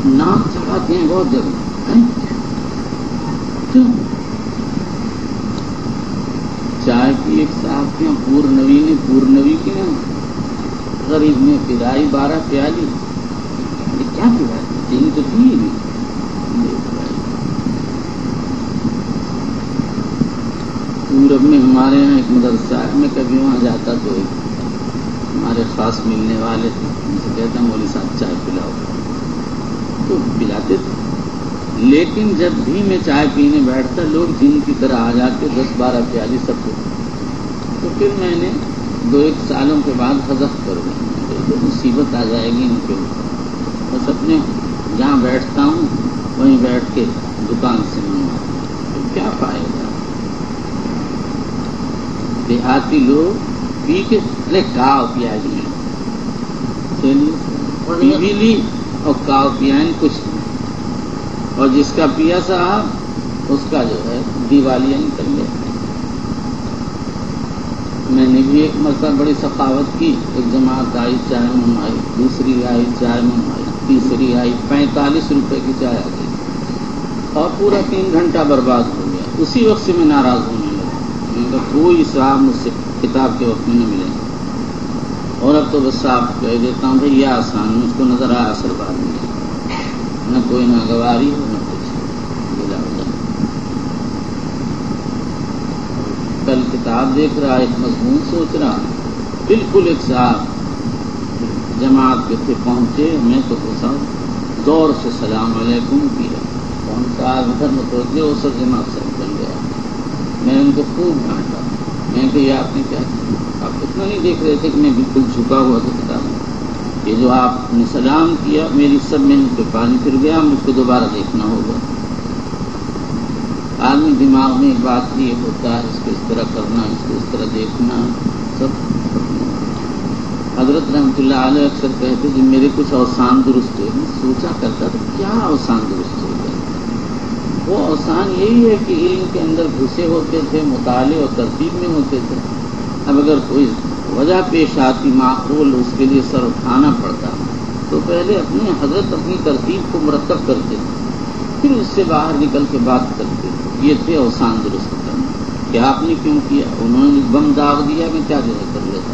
نام چڑھاتے ہیں بہت جگہ. کیوں؟ چائے کی ایک صاحب کے پورنوی کی نا غریب نے پلائی 12 پیالی. یہ کیا پلائی؟ چینی تو پی نہیں. پورب میں ہمارے یہاں ایک مدرسہ ہے، میں کبھی وہاں جاتا تو ہمارے خاص ملنے والے تھے، ان سے کہتا ہوں مولوی صاحب چائے پلاؤ، تو پلاتے تھے. لیکن جب بھی میں چائے پینے بیٹھتا لوگ جن کی طرح آ جاتے 10-12 پیالی سب کو. تو پھر میں نے 2-1 سالوں کے بعد حذف کر دیا، مصیبت آ جائے گی ان کے اوپر. بس اپنے جہاں بیٹھتا ہوں وہیں بیٹھ کے دکان سے منگوا. تو کیا فائدہ؟ دیہاتی لوگ پی کے کاؤ پیا لی، پی بھی لی اور کاؤ پیا کچھ نہیں. اور جس کا پیا صاحب اس کا جو ہے دیوالیاں نکل گیا. میں نے بھی ایک مرتبہ بڑی سخاوت کی. ایک جماعت آئی چائے منگوائی، دوسری آئی چائے منگوائی، تیسری آئی 45 روپے کی چائے آ گئی اور پورا 3 گھنٹہ برباد ہو گیا. اسی وقت سے میں ناراض ہونے لگا. میں نے کوئی صاحب مجھ سے کتاب کے وقت میں نہ ملے. اور اب تو بس صاحب کہہ دیتا ہوں بھائی یہ آسان، مجھ کو نظر آیا اثر بعد میں نہ کوئی ناگواری ہو نہ کچھ بلا ہو جائے. کل کتاب دیکھ رہا ایک مضمون سوچ رہا، بالکل ایک صاحب جماعت کے تھے پہنچے، میں تو پوچھا دور سے سلام علیکم کیا. کون سا ادھر متوجہ ہو سر جماعت سے بن گیا. میں ان کو خوب ڈانٹا. میں کہ یہ آپ نے کیا کیا؟ آپ اتنا نہیں دیکھ رہے تھے کہ میں بالکل جھکا ہوا تھا کتاب میں. یہ جو آپ نے سلام کیا میری سب میں پہ پانی پھر گیا، مجھ کو دوبارہ دیکھنا ہوگا. آدمی دماغ میں ایک بات یہ ہوتا ہے اس کو اس طرح کرنا، اس کو اس طرح دیکھنا سب. حضرت رحمۃ اللہ علیہ اکثر کہتے کہ میرے کچھ اوسان درست ہوئے. میں سوچا کرتا تو کیا اوسان درست ہو گئے؟ وہ اوسان یہی ہے کہ علم کے اندر گھسے ہوتے تھے، مطالعے اور ترتیب میں ہوتے تھے. اب اگر کوئی وجہ پیش آتی معقول اس کے لیے سر اٹھانا پڑتا تو پہلے اپنے حضرت اپنی ترتیب کو مرتب کرتے پھر اس سے باہر نکل کے بات کرتے. یہ تھے اوسان درست کرنا. کہ آپ نے کیوں کیا؟ انہوں نے بم داغ دیا، میں کیا جو ہے کر لیتا.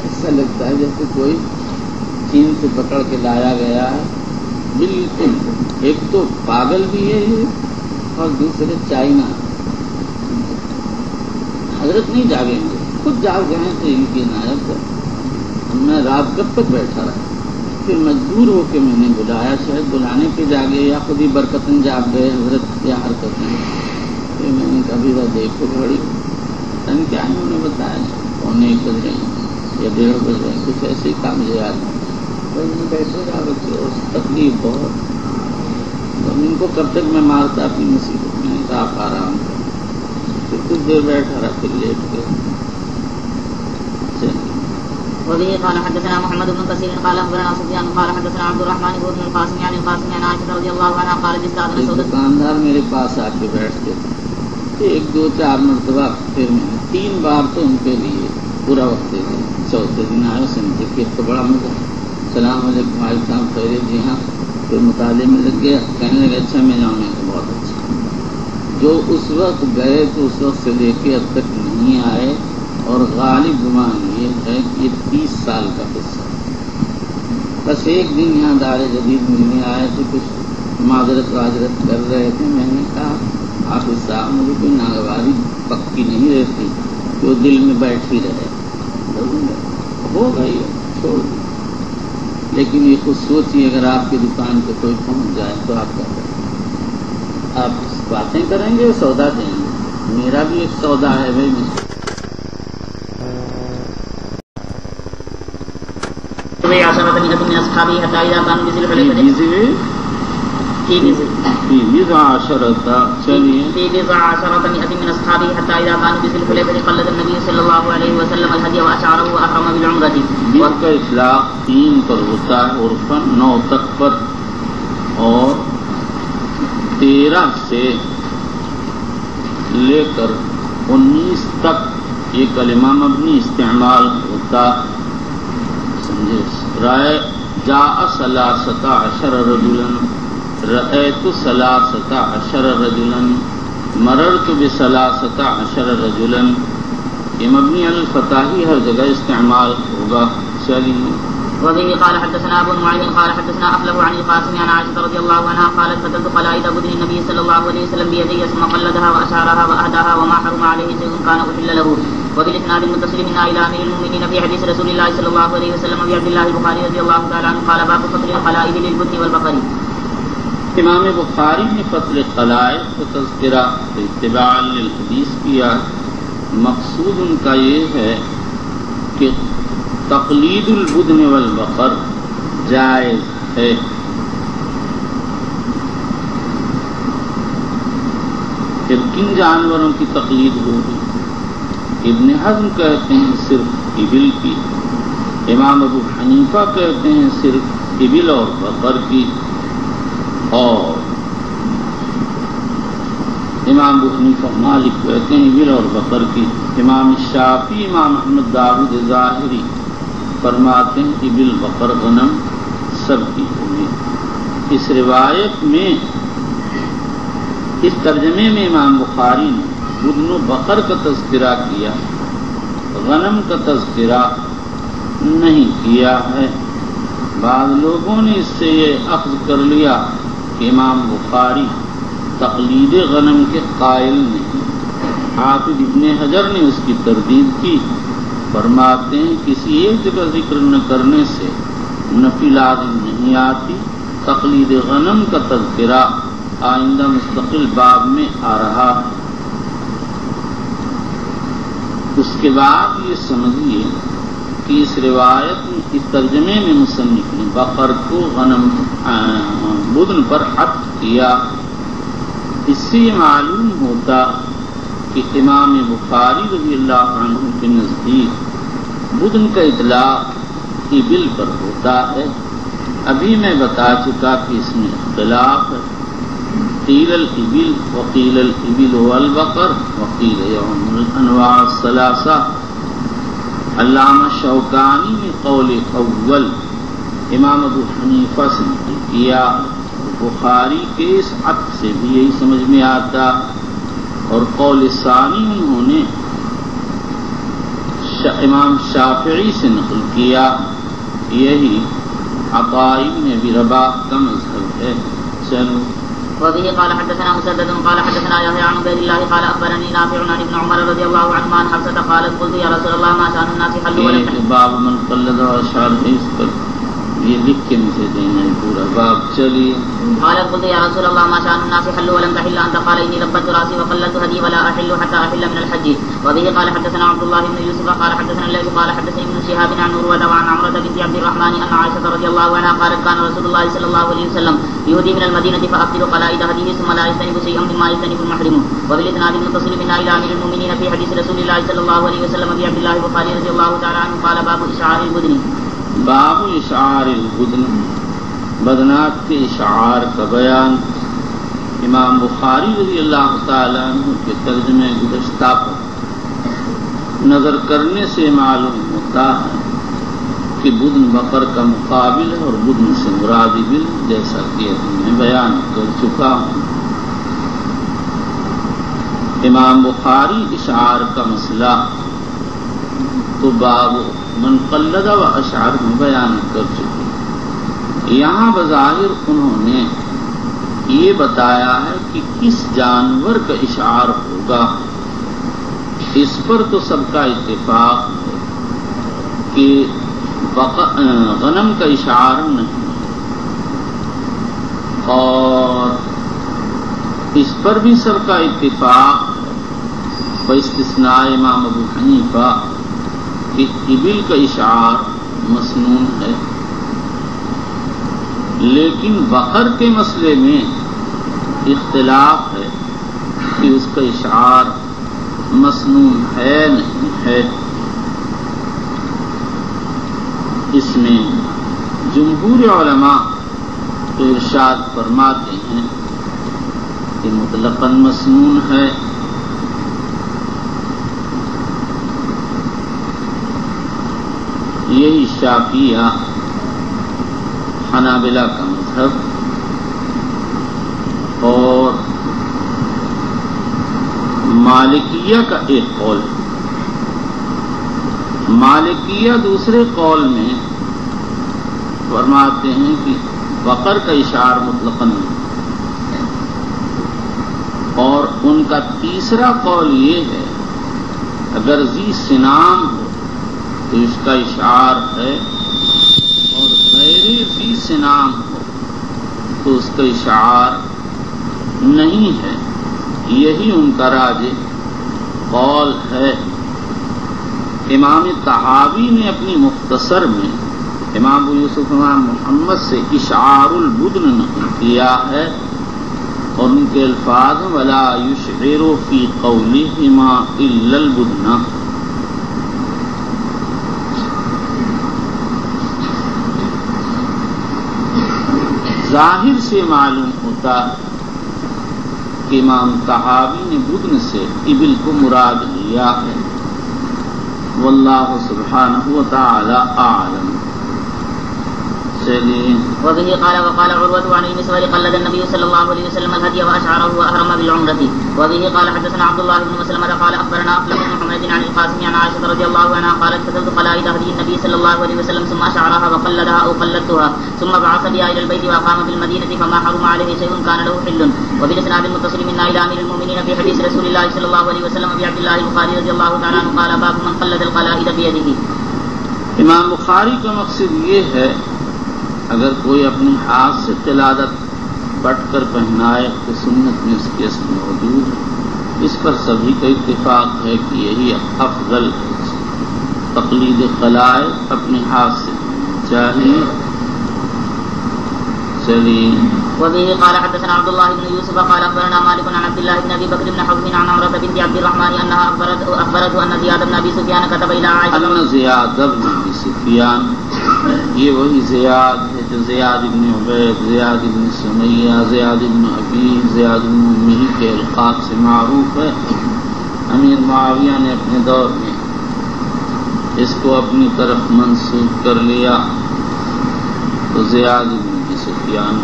ایسا لگتا ہے جیسے کوئی چین سے پکڑ کے لایا گیا ہے. بالکل ایک تو پاگل بھی ہے اور دوسرے چائنا. حضرت نہیں جاگیں گے، خود جاگ گئے تو ان کی عنایت ہے. میں رات کب تک بیٹھا رہا، پھر مجبور ہو کے میں نے بلایا. شاید بلانے کے جاگے یا خود ہی برکتن جاگ گئے حضرت کیا حرکتیں. پھر میں نے کبھی وہ دیکھو گھڑی تن کیا انہوں نے بتایا 1:15 بج رہے ہیں یا 1:30 بج رہے ہیں، کچھ ایسے ہی کام مجھے یاد نہیں. میں بیٹھے رہا بچے اور تکلیف بہت. ان کو کب تک میں مارتا اپنی مصیبت میں. آپ آرام کر. پھر کچھ دیر بیٹھا رہا پھر لیٹ کے. وبه قال حدثنا محمد بن كثير قال اخبرنا سفيان قال حدثنا عبد الرحمن بن القاسم عن القاسم عن عائشة رضي الله عنها قالت استأذن سودة. دکاندار میرے پاس آ کے بیٹھتے تھے 1-2-4 مرتبہ. پھر میں 3 بار تو ان کے لیے پورا وقت دے دیا. چوتھے دن آئے سمجھے کہ تو بڑا مزہ. السلام علیکم بھائی صاحب خیریت؟ جی ہاں. پھر مطالعے میں لگ گیا. کہنے لگے اچھا میں جاؤں. میں تو بہت اچھا. جو اس وقت گئے تو اس وقت سے لے کے اب تک نہیں آئے. اور غالب گمان یہ ہے کہ یہ 30 سال کا قصہ. بس ایک دن یہاں دار جدید ملنے آئے تھے، کچھ معذرت واجرت کر رہے تھے. میں نے کہا حافظ صاحب مجھے کوئی ناگواری پکی نہیں رہتی کہ وہ دل میں بیٹھ ہی رہے. ہو گئی چھوڑ دی. لیکن یہ خود سوچیے اگر آپ کی دکان پہ کوئی پہنچ جائے تو آپ کیا کریں؟ آپ باتیں کریں گے سودا دیں گے. میرا بھی ایک سودا ہے بھائی. میں من أصحابه حتى إذا كانوا بذي الحليفة في بضع عشرة مئة من أصحابه حتى إذا كانوا بذي الحليفة قلد النبي صلى الله عليه وسلم الهدي وأشعره وأحرم بالعمرة. دل کا اطلاق 3 پر ہوتا ہے عرفاً، 9 تک پر اور 13 سے لے کر 19 تک یہ کلمہ مبنی استعمال ہوتا سمجھے. رائے جاء 13 رجلا، رأیت 13 رجلا، مررت ب13 رجلا. یہ مبنی علی الفتح ہی ہر جگہ استعمال ہوگا. چلیے. وبه قال حدثنا ابو معين قال حدثنا افلح عن القاسم عن عائشة رضي الله عنها قالت فتلت قلائد بدن النبي صلى الله عليه وسلم بيدي ثم قلدها واشعرها واهداها وما حرم عليه شيء كان احل له. وبالاسناد المتصل منا الى امير المؤمنين في حديث رسول الله صلى الله عليه وسلم وعبد الله البخاري رضي الله تعالى عنه قال باب فطر القلائد للبدن والبقر. امام بخاری نے فطر قلائد کا تذکرہ اتباعا للحدیث کیا. مقصود ان کا یہ ہے کہ تقلید البدن والبقر جائز ہے. پھر کن جانوروں کی تقلید ہوگی؟ ابن حزم کہتے ہیں صرف ابل کی، امام ابو حنیفہ کہتے ہیں صرف ابل اور بقر کی، اور امام ابو حنیفہ مالک کہتے ہیں ابل اور بقر کی. امام شافعی امام احمد داؤد ظاہری فرماتے ہیں ابل بقر غنم سب کی ہوگی. اس روایت میں اس ترجمے میں امام بخاری نے بدن و بقر کا تذکرہ کیا، غنم کا تذکرہ نہیں کیا ہے. بعض لوگوں نے اس سے یہ اخذ کر لیا کہ امام بخاری تقلید غنم کے قائل نہیں. حافظ ابن حجر نے اس کی تردید کی، فرماتے ہیں کسی ایک جگہ ذکر نہ کرنے سے نفی لازم نہیں آتی. تقلید غنم کا تذکرہ آئندہ مستقل باب میں آ رہا ہے. اس کے بعد یہ سمجھیے کہ اس روایت میں اس ترجمے میں مصنف نے بقر کو غنم بدن پر عطف کیا. اس سے یہ معلوم ہوتا کہ امام بخاری رضی اللہ عنہ کے نزدیک بدن کا اطلاق ابل پر ہوتا ہے. ابھی میں بتا چکا کہ اس میں اختلاف ہے. قیل الابل وقیل الابل والبقر وقیل یوم الانواع الثلاثہ. علامہ شوکانی نے قول اول امام ابو حنیفہ سے نقل کیا. بخاری کے اس عطف سے بھی یہی سمجھ میں آتا، اور قول ثانی انہوں نے امام شافعی سے نقل کیا. یہی عطائی نے بھی رباح کا مذہب ہے. چلو. وبه قال حدثنا مسدد قال حدثنا يحيى عن عبيد الله قال اخبرني نافع عن ابن عمر رضي الله عنهما عن حفصة قالت قلت يا رسول الله ما شأن الناس حلوا ولم باب من قلد واشعر اس پر یہ لکھ کے مجھے دینا ہے پورا باب. چلیے. قالت قلت يا رسول الله ما شأن الناس حلوا ولم تحل انت قال اني لبت راسي وقلدت هدي ولا احل حتى احل من الحج. وبه قال حدثنا عبد الله بن يوسف قال حدثنا الليث قال حدثني ابن شهاب عن عروة وعن عمرة بنت عبد الرحمن ان عائشة رضي الله عنها قالت كان رسول الله صلى الله عليه وسلم يهدي من المدينة فأفطر قلائد هديه ثم لا يجتنب شيئا مما يجتنب المحرم. وبالإسناد المتصل منا إلى أمير المؤمنين في حديث رسول الله صلى الله عليه وسلم في عبد الله البخاري رضي الله تعالى عنه قال باب إشعار البدن. باب اشعار البدن، بدنات کے اشعار کا بیان. امام بخاری رضی اللہ تعالیٰ عنہ کے ترجمے گزشتہ پر نظر کرنے سے معلوم ہوتا ہے کہ بدن بقر کا مقابل ہے اور بدن سے مراد ابل، جیسا کہ میں بیان کر چکا ہوں. امام بخاری اشعار کا مسئلہ تو باب من قلد و اشعار میں بیان کر چکے. یہاں بظاہر انہوں نے یہ بتایا ہے کہ کس جانور کا اشعار ہوگا. اس پر تو سب کا اتفاق ہے کہ غنم کا اشعار نہیں، اور اس پر بھی سب کا اتفاق ہے باستثناء امام ابو حنیفہ کہ ابل کا اشعار مسنون ہے. لیکن بقر کے مسئلے میں اختلاف ہے کہ اس کا اشعار مسنون ہے نہیں ہے. اس میں جمہور علماء تو ارشاد فرماتے ہیں کہ مطلقاً مسنون ہے، یہی شافعیہ حنابلہ کا مذہب اور مالکیہ کا ایک قول ہے۔ مالکیہ دوسرے قول میں فرماتے ہیں کہ بقر کا اشعار مطلقاً نہیں، اور ان کا تیسرا قول یہ ہے اگر ذی سنام ہو تو اس کا اشعار ہے، اور غیر ذی سنام ہو تو اس کا اشعار نہیں ہے۔ یہی ان کا راجح قول ہے۔ امام طحاوی نے اپنی مختصر میں امام ابو یوسف امام محمد سے اشعار البدن نقل کیا ہے، اور ان کے الفاظ ولا یشعر فی قولہما الا البدن۔ ظاہر سے معلوم ہوتا کہ امام طحاوی نے بدن سے ابل کو مراد لیا ہے، واللہ سبحانہ وتعالی اعلم۔ وبه قال وقال عروة عن المسور قلد النبي صلى الله عليه وسلم الهدي وأشعره وأهرم بالعمرة. وبه قال حدثنا عبد الله بن مسلمة قال أخبرنا أفلح بن محمد عن القاسم عن عائشة رضي الله عنها قالت كتبت قلائد هدي النبي صلى الله عليه وسلم ثم أشعرها وقلدها أو قلدتها ثم بعث بها إلى البيت وأقام بالمدينة فما حرم عليه شيء كان له حل. وبالإسناد المتصل منا إلى أمير المؤمنين في حديث رسول الله صلى الله عليه وسلم أبي عبد الله البخاري رضي الله تعالى عنه قال باب من قلد القلائد بيده. امام بخاری کا مقصد یہ ہے اگر کوئی اپنے ہاتھ سے قلادت بٹ کر پہنائے تو سنت میں اس کی اصل موجود ہے، اس پر سبھی کا اتفاق ہے کہ یہی افضل تقلید قلائد اپنے ہاتھ سے چاہیے۔ چلیے۔ وبه قال حدثنا عبد الله بن يوسف قال اخبرنا مالك عن عبد الله بن ابي بكر بن حفص عن عمرة بنت عبد الرحمن انها اخبرته ان زياد بن ابي سفيان كتب الى عائشة ان زیاد بن ابی سفیان، یہ وہی زیاد ہے جو زیاد بن عبید، زیاد بن سمیہ، زیاد بن ابی، زیاد بن امی کے القاب سے معروف ہے۔ امیر معاویہ نے اپنے دور میں اس کو اپنی طرف منسوب کر لیا تو زیاد بن سفیان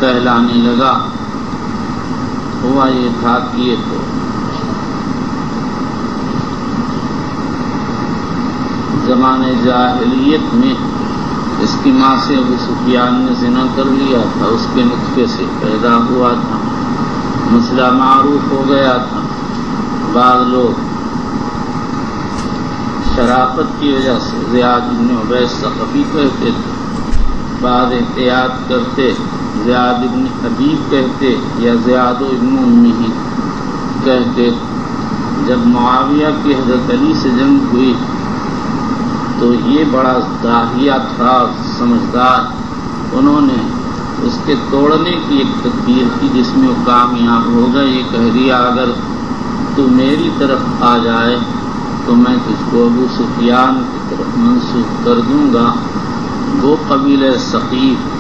کہلانے لگا۔ ہوا یہ تھا کہ یہ تو زمانے جاہلیت میں اس کی ماں سے ابو سفیان نے زنا کر لیا تھا، اس کے نطفے سے پیدا ہوا تھا، مسئلہ معروف ہو گیا تھا۔ بعض لوگ شرافت کی وجہ سے زیاد بن عبید ثقفی کہتے تھے، بعد احتیاط کرتے زیاد ابن حبیب کہتے یا زیاد ابن امی کہتے۔ جب معاویہ کی حضرت علی سے جنگ ہوئی تو یہ بڑا داہیہ تھا، سمجھدار، انہوں نے اس کے توڑنے کی ایک تدبیر کی جس میں وہ کامیاب ہو گئے۔ یہ کہہ دیا اگر تو میری طرف آ جائے تو میں تجھ کو ابو سفیان کی طرف منسوب کر دوں گا۔ وہ قبیلہ ثقیف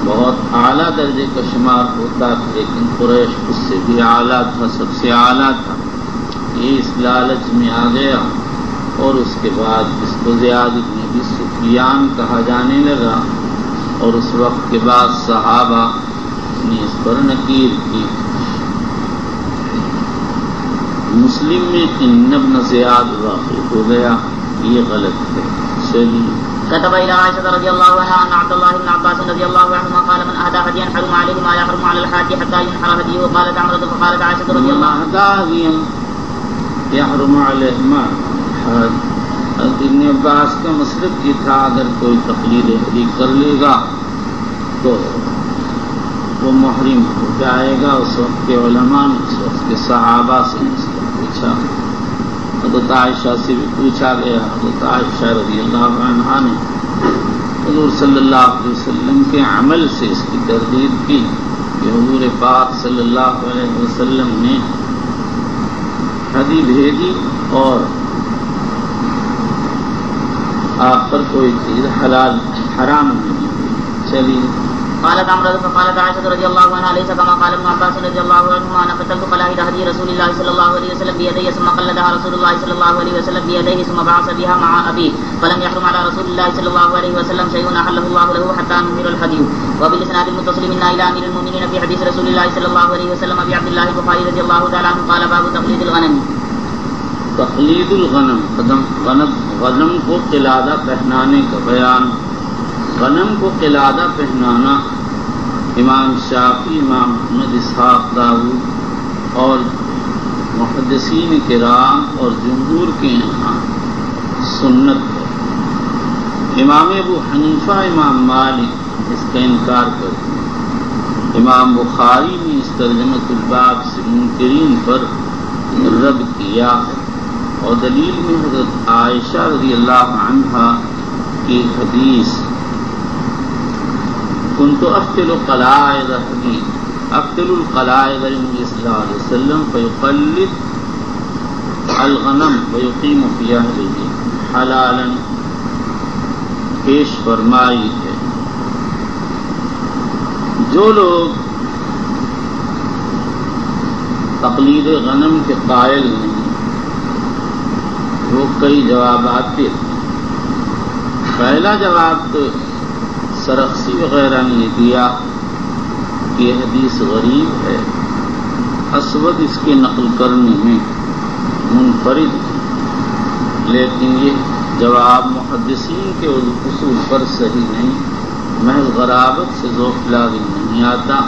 بہت اعلیٰ درجے کا شمار ہوتا تھا، لیکن قریش اس سے بھی اعلیٰ تھا، سب سے اعلیٰ تھا۔ یہ اس لالچ میں آ گیا اور اس کے بعد اس کو زیاد بن ابی سفیان کہا جانے لگا، اور اس وقت کے بعد صحابہ نے اس پر نکیر کی۔ مسلم میں ان ابن زیاد واقع ہو گیا، یہ غلط ہے۔ چلیے۔ كتب إلى عائشة رضي الله عنها أن عبد الله بن عباس رضي الله عنهما قال من أهدى هديا حرم عليه ما يحرم على الحاج حتى ينحر هديه. وقالت عمرة فقالت عائشة رضي الله عنها أهدى هديا يحرم عليه ما الحاج۔ ابن عباس کا مسلک یہ تھا اگر کوئی تقلید ہدی کر لے گا تو وہ محرم ہو جائے گا۔ اس وقت کے علماء نے اس وقت کے صحابہ سے مسئلہ پوچھا، حضرت عائشہ سے بھی پوچھا گیا۔ حضرت عائشہ رضی اللہ عنہا نے حضور صلی اللہ علیہ وسلم کے عمل سے اس کی تردید کی کہ حضور پاک صلی اللہ علیہ وسلم نے ہدی بھیجی اور آپ پر کوئی چیز حلال حرام نہیں ہوئی۔ چلیے۔ قالت عمرو فقالت عائشة رضي الله عنها ليس كما قال ابن عباس رضي الله عنهما أنا قتلت قلائد هدي رسول الله صلى الله عليه وسلم بيدي ثم قلدها رسول الله صلى الله عليه وسلم بيديه ثم بعث بها مع أبيه فلم يحرم على رسول الله صلى الله عليه وسلم شيء أحله الله له حتى نمر الهدي. وبالإسناد المتصل منا إلى أمير المؤمنين في حديث رسول الله صلى الله عليه وسلم بعبد الله البخاري رضي الله تعالى عنه قال باب تقليد الغنم. تقلید الغنم غنم کو قلادہ پہنانے کا بیان. غنم کو قلادہ پہنانا امام شافعی، امام محمد اسحاق داؤد اور محدثین کرام اور جمہور کے یہاں سنت ہے. امام ابو حنیفہ، امام مالک اس کا انکار کرتے ہیں. امام بخاری نے اس ترجمۃ الباب سے منکرین پر رد کیا ہے اور دلیل میں حضرت عائشہ رضی اللہ عنہا کی حدیث كنت أفتل قلائد النبي صلی اللہ علیہ وسلم فيقلد الغنم ويقيم في أهله حلالا پیش فرمائی ہے. جو لوگ تقلید غنم کے قائل نہیں وہ کئی جوابات دیتے. پہلا جواب تو سرخسی وغیرہ نے دیا کہ یہ حدیث غریب ہے، اسود اس کے نقل کرنے میں منفرد ہے، لیکن یہ جواب محدثین کے اصول پر صحیح نہیں، محض غرابت سے ذوق لازم نہیں آتا.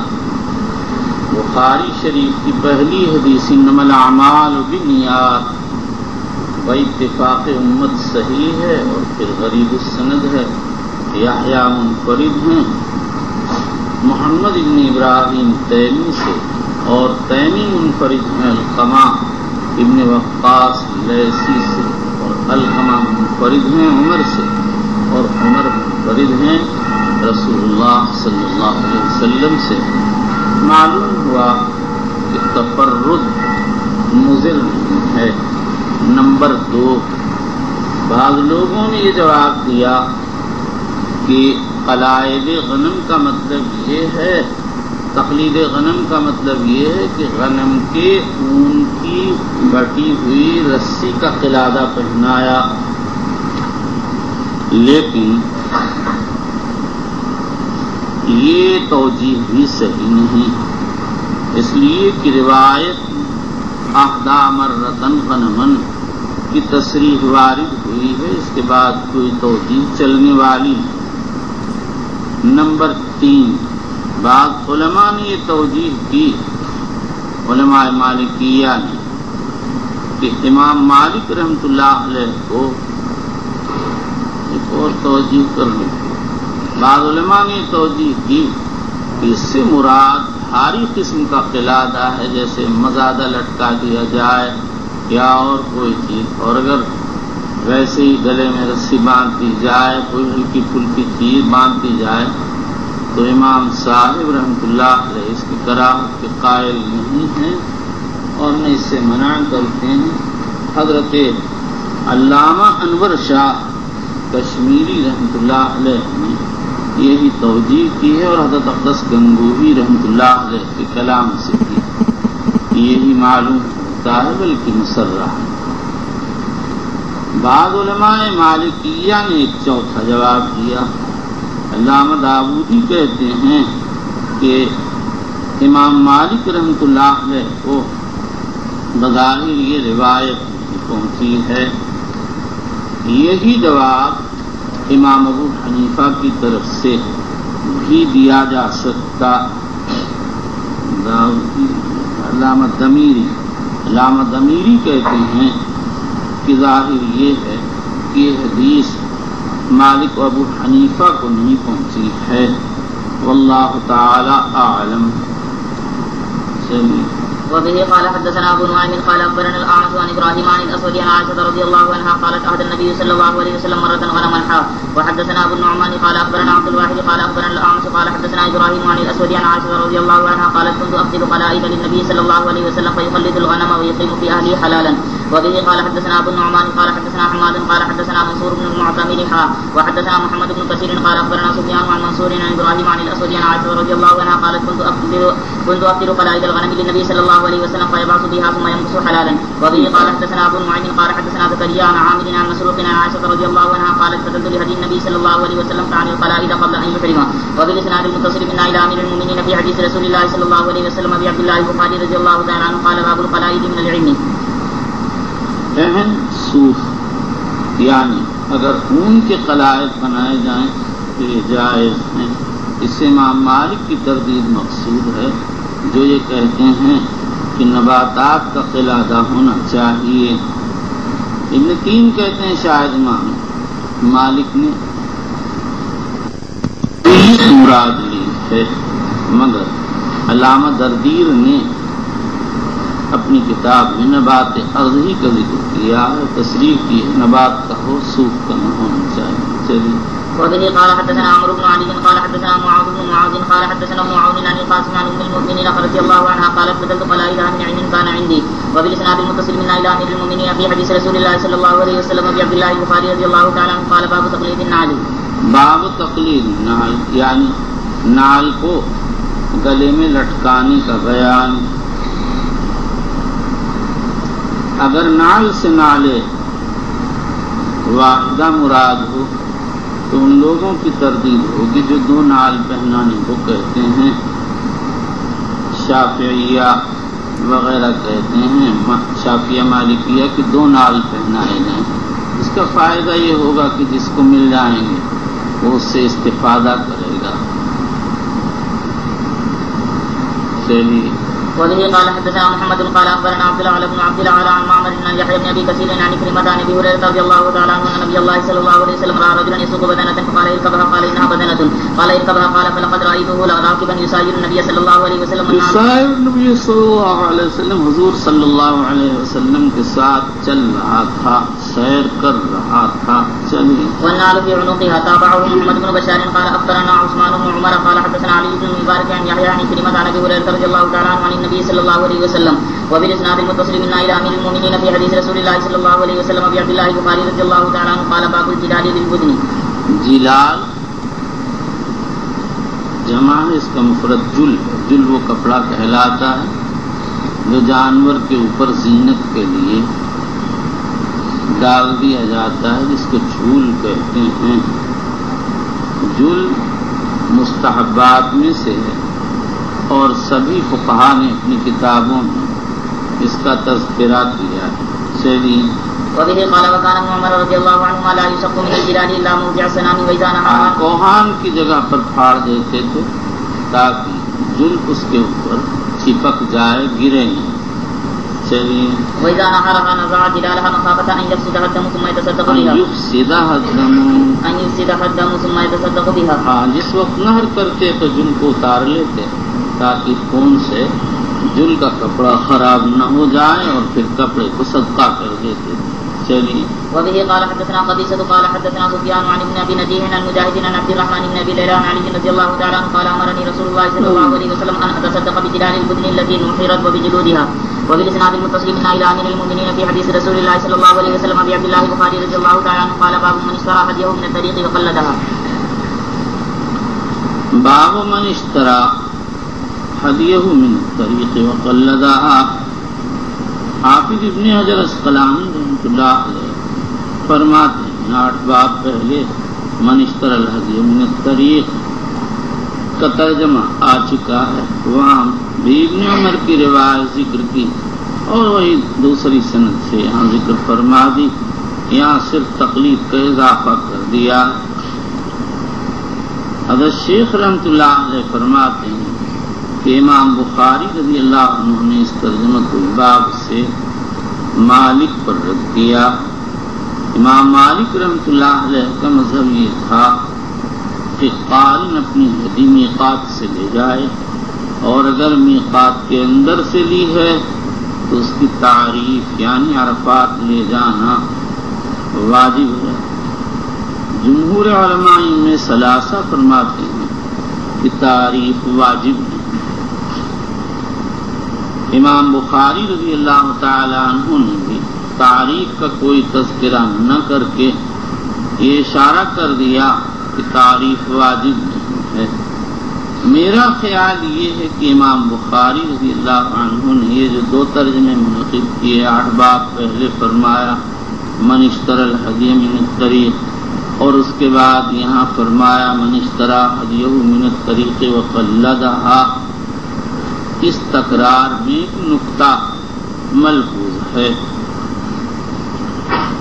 بخاری شریف کی پہلی حدیث انما الاعمال بالنیات باتفاق امت صحیح ہے اور پھر غریب السند ہے. یحییٰ منفرد ہیں محمد ابن ابراہیم تیمی سے اور تیمی منفرد ہیں القمہ ابن وقاص لیثی سے اور القمہ منفرد ہیں عمر سے اور عمر منفرد ہیں رسول اللہ صلی اللہ علیہ وسلم سے. معلوم ہوا کہ تفرد مضر ہے. نمبر 2، بعض لوگوں نے یہ جواب دیا کہ قلائد غنم کا مطلب یہ ہے، تقلید غنم کا مطلب یہ ہے کہ غنم کے اون کی بٹی ہوئی رسی کا قلادہ پہنایا. لیکن یہ توجیہ بھی صحیح نہیں، اس لیے کہ روایت احدا مرتن غنمن کی تصریح وارد ہوئی ہے، اس کے بعد کوئی توجیہ چلنے والی نہیں. نمبر 3، بعض علماء نے یہ توجیہ کی، علماء مالکیہ نے، کہ امام مالک رحمۃ اللہ علیہ کو ایک اور توجیہ کرنی تھی. بعض علماء نے یہ توجیہ کی کہ اس سے مراد بھاری قسم کا قلادہ ہے، جیسے مزادہ لٹکا دیا جائے یا اور کوئی چیز، اور اگر ویسے ہی گلے میں رسی باندھ دی جائے، کوئی ہلکی پھلکی چیز باندھ دی جائے تو امام صاحب رحمۃ اللہ علیہ اس کی کراہت کے قائل نہیں ہیں اور نہ اس سے منع کرتے ہیں. حضرت علامہ انور شاہ کشمیری رحمۃ اللہ علیہ نے یہی توجیہ کی ہے اور حضرت اقدس گنگوہی رحمۃ اللہ علیہ کے کلام سے کی. یہی معلوم ہوتا ہے بلکہ مسرح. بعض علماء مالکیہ نے ایک چوتھا جواب دیا. علامہ داودی کہتے ہیں کہ امام مالک رحمۃ اللہ علیہ کو بظاہر یہ روایت پہنچی ہے. یہی جواب امام ابو حنیفہ کی طرف سے بھی دیا جا سکتا. علامہ ضمیری کہتے ہیں کہ ظاہر یہ ہے کہ یہ حدیث مالک و ابو حنیفہ کو نہیں پہنچی ہے. واللہ تعالی اعلم. وبه قال حدثنا ابو نعيم قال اخبرنا الاعمش عن ابراهيم عن الاسود عن عائشه رضي الله عنها قالت اهدى النبي صلى الله عليه وسلم مره غنما حا. وحدثنا ابو النعمان قال اخبرنا عبد الواحد قال اخبرنا الاعمش قال حدثنا ابراهيم عن الاسود عن عائشه رضي الله عنها قالت كنت اقتل قلائد للنبي صلى الله عليه وسلم فيقلد الغنم ويقيم في اهله حلالا. وبه قال حدثنا ابو النعمان قال حدثنا حماد قال حدثنا منصور بن المعتمر وحدثنا محمد بن كثير قال اخبرنا سفيان عن منصور عن ابراهيم عن الاسود عن عائشه رضي الله عنها قالت كنت اقتل قلائد الغنم للنبي صلى الله عليه وسلم فيبعث بها ثم ينقص حلالا. وبه قال حدثنا ابو نعيم قال حدثنا زكريا عن عامر عن مسروق عن عائشه رضي الله عنها قالت كتبت لهدي النبي صلى الله عليه وسلم تعني القلائد قبل ان يحرمها. وبالاسناد المتصل منا الى امير المؤمنين في حديث رسول الله صلى الله عليه وسلم ابي عبد الله البخاري رضي الله تعالى عنه قال باب القلائد من العلم. اہم صوف یعنی اگر اون کے قلائد بنائے جائیں تو یہ جائز ہیں. اس سے امام مالک کی تردید مقصود ہے جو یہ کہتے ہیں کہ نباتات کا قلادہ ہونا چاہیے. ابن تین کہتے ہیں شاید امام مالک نے مراد لی ہے، مگر علامہ دردیر نے اپنی کتاب میں نبات ارضی کا ذکر کیا ہے، تصریح کی ہے نبات کا ہو، سوکھ کا نہ ہونا چاہیے. چلیے. وبه قال حدثنا عمرو بن علي قال حدثنا معاذ بن معاذ قال حدثنا ابن عون عن القاسم عن ام المؤمنين رضي الله عنها قالت بدلت قلائد من علم كان عندي. وبالاسناد المتصل منا الى امير المؤمنين في حديث رسول الله صلى الله عليه وسلم ابي عبد الله البخاري رضي الله تعالى عنه قال باب تقليد النعل. باب تقلید نعل یعنی نعل کو گلے میں لٹکانے کا بیان. اگر نعل سے نعل واحدہ مراد ہو تو ان لوگوں کی تردید ہوگی جو دو نعل پہنانے کو کہتے ہیں. شافعیہ وغیرہ کہتے ہیں، شافعیہ مالکیہ کہ دو نعل پہنائے جائیں. اس کا فائدہ یہ ہوگا کہ جس کو مل جائیں گے وہ اس سے استفادہ کرے گا. چلیے. وبه قال حدثنا محمد قال اخبرنا عبد الله بن عبد الله عن معمر عن يحيى بن ابي كثير عن كلمه عن ابي هريره رضي الله تعالى عنه ان نبي الله صلى الله عليه وسلم راى رجلا يسوق بدنه فقال اركبها قال انها بدنه قال اركبها قال فلقد رايته راكبا يساير النبي صلى الله عليه وسلم يساير النبي صلى الله عليه وسلم حضور صلی اللہ علیہ وسلم کے ساتھ چل رہا تھا، سیر کر رہا تھا. چلیے. والنعل في عنقها تابعه محمد بن بشار قال اخبرنا عثمان بن عمر قال حدثنا علي بن مبارك عن يحيى عن كلمه عن ابي هريره رضي الله تعالى عنه عن النبي صلى الله عليه وسلم. وبالاسناد المتصل منا الى امير المؤمنين في حديث رسول الله صلى الله عليه وسلم ابي عبد الله البخاري رضي الله تعالى عنه قال باب الجلال للبدن. جلال جمع ہے، اس کا مفرد جل. جل وہ کپڑا کہلاتا ہے جو جانور کے اوپر زینت کے لیے ڈال دیا جاتا ہے، جس کو جھول کہتے ہیں. جل مستحبات میں سے ہے اور سبھی فقہا نے اپنی کتابوں میں اس کا تذکرہ کیا ہے. چلیے. وبه قال وكان ابن عمر رضي الله عنهما لا يشق من الجلال الا موضع السنام واذا نهى. کوہان کی جگہ پر پھاڑ دیتے تھے تاکہ جل اس کے اوپر چپک جائے، گرے نہیں. چلیے. واذا نهرها نزع جلالها مخافه ان يفسدها الدم ثم يتصدق بها. ان يفسدها الدم ثم يتصدق بها. ہاں، جس وقت نہر کرتے تو جل کو اتار لیتے تاکہ خون سے جل کا کپڑا خراب نہ ہو جائے اور پھر کپڑے کو صدقہ کر دیتے. چلیے. وبه قال حدثنا قبيصة قال حدثنا سفيان عن ابن ابي نجيح عن مجاهد عن عبد الرحمن بن ابي ليلى عن علي رضي الله تعالى عنه قال امرني رسول الله صلى الله عليه وسلم ان اتصدق بجلال البدن التي نحرت وبجلودها. وبالاسناد المتصل منا الى امير المؤمنين في حديث رسول الله صلى الله عليه وسلم ابي عبد الله البخاري رضي الله تعالى عنه قال باب من اشترى هديه من الطريق وقلدها. باب من اشترى هديه من الطريق وقلدها. حافظ ابن حجر اسقلانی رحمۃ اللہ علیہ فرماتے ہیں 8 باب پہلے من اشترى الهدي من الطريق کا ترجمہ آ چکا ہے. وہاں بھی ابن عمر کی روایت ذکر کی اور وہی دوسری سند سے یہاں ذکر فرما دی. یہاں صرف تقلید کا اضافہ کر دیا. حضرت شیخ رحمۃ اللہ علیہ فرماتے ہیں کہ امام بخاری رضی اللہ عنہ نے اس ترجمہ کو باب سے مالک پر رد کیا. امام مالک رحمۃ اللہ علیہ کا مذہب یہ تھا کہ قارن اپنی ہدی میقات سے لے جائے اور اگر میقات کے اندر سے لی ہے تو اس کی تعریف یعنی عرفات لے جانا واجب ہے. جمہور علماء میں ثلاثہ فرماتے ہیں کہ تعریف واجب ہے. امام بخاری رضی اللہ تعالی عنہ نے بھی تعریف کا کوئی تذکرہ نہ کر کے یہ اشارہ کر دیا کہ تعریف واجب نہیں ہے۔ میرا خیال یہ ہے کہ امام بخاری رضی اللہ عنہ نے یہ جو 2 ترجمے منعقد کیے، 8 باب پہلے فرمایا من اشترى الہدی من الطریق، اور اس کے بعد یہاں فرمایا من اشترى ہدیہ من الطریق وقلدها، اس تکرار میں ایک نقطہ ملحوظ ہے،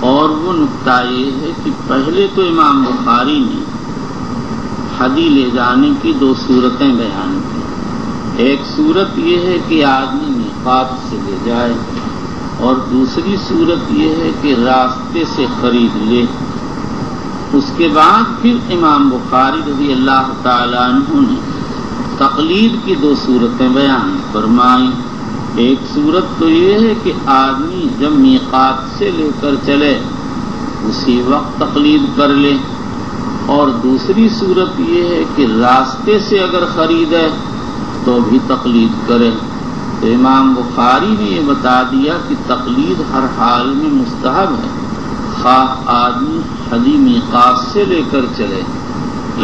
اور وہ نقطہ یہ ہے کہ پہلے تو امام بخاری نے حدی لے جانے کی 2 صورتیں بیان کی۔ ایک صورت یہ ہے کہ آدمی میقات سے لے جائے، اور دوسری صورت یہ ہے کہ راستے سے خرید لے۔ اس کے بعد پھر امام بخاری رضی اللہ تعالیٰ عنہ نے تقلید کی 2 صورتیں بیان فرمائیں۔ ایک صورت تو یہ ہے کہ آدمی جب میقات سے لے کر چلے اسی وقت تقلید کر لے، اور دوسری صورت یہ ہے کہ راستے سے اگر خریدے تو بھی تقلید کرے۔ تو امام بخاری نے یہ بتا دیا کہ تقلید ہر حال میں مستحب ہے، خواہ آدمی حدی میقات سے لے کر چلے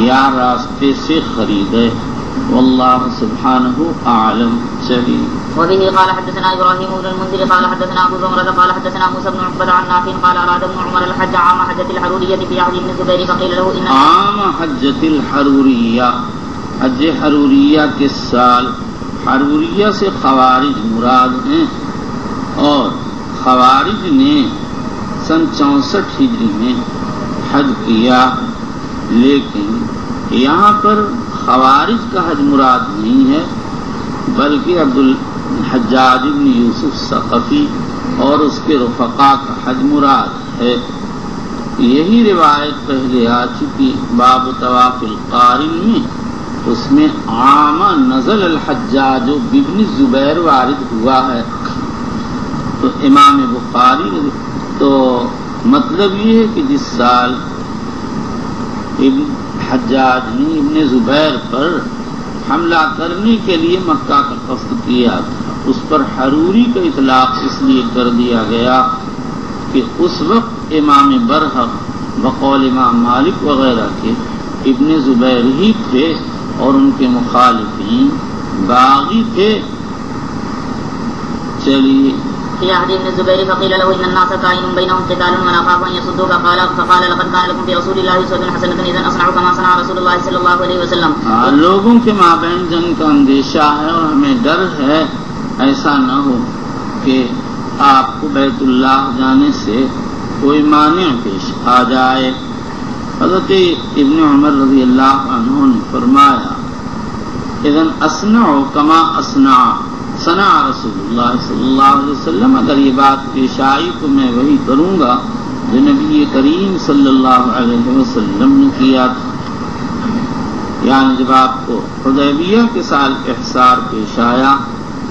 یا راستے سے خریدے۔ واللہ سبحانہ اعلم۔ چلیے۔ وبه قال حدثنا ابراهيم بن المنذر قال حدثنا ابو زمرة قال حدثنا موسى بن عقبة عن نافع قال اراد ابن عمر الحج عام حجة الحرورية في عهد ابن الزبير فقيل له ان عام حجة الحرورية، حج حروریہ کے سال، حروریہ سے خوارج مراد ہیں، اور خوارج نے سن 64 ہجری میں حج کیا، لیکن یہاں پر خوارج کا حج مراد نہیں ہے، بلکہ عبد الحجاج بن یوسف ثقفی اور اس کے رفقا کا حج مراد ہے۔ یہی روایت پہلے آ چکی باب طواف القارن میں، اس میں عام نزل الحجاج بن الزبیر وارد ہوا ہے۔ تو امام بخاری تو مطلب یہ ہے کہ جس سال ابن حجاج نے ابن زبیر پر حملہ کرنے کے لیے مکہ کا قصد کیا تھا، اس پر حروری کا اطلاق اس لیے کر دیا گیا کہ اس وقت امام برحق بقول امام مالک وغیرہ کے ابن زبیر ہی تھے، اور ان کے مخالفین باغی تھے۔ چلیے۔ في عهد ابن الزبير فقيل له ان الناس كائن بينهم قتال ونخاف ان يصدوك فقال لقد كان لكم في رسول الله اسوة حسنة اذا اصنع كما صنع رسول الله صلى الله عليه وسلم۔ لوگوں کے مابین جنگ کا اندیشہ ہے اور ہمیں ڈر ہے ایسا نہ ہو کہ آپ کو بیت اللہ جانے سے کوئی مانع پیش آ جائے۔ حضرت ابن عمر رضی اللہ عنہ نے فرمایا اذن اصنع کما اصنع صنع رسول اللہ صلی اللہ علیہ وسلم، اگر یہ بات پیش آئی تو میں وہی کروں گا جو نبی کریم صلی اللہ علیہ وسلم نے کیا تھا۔ یعنی جب آپ کو حدیبیہ کے سال احصار پیش آیا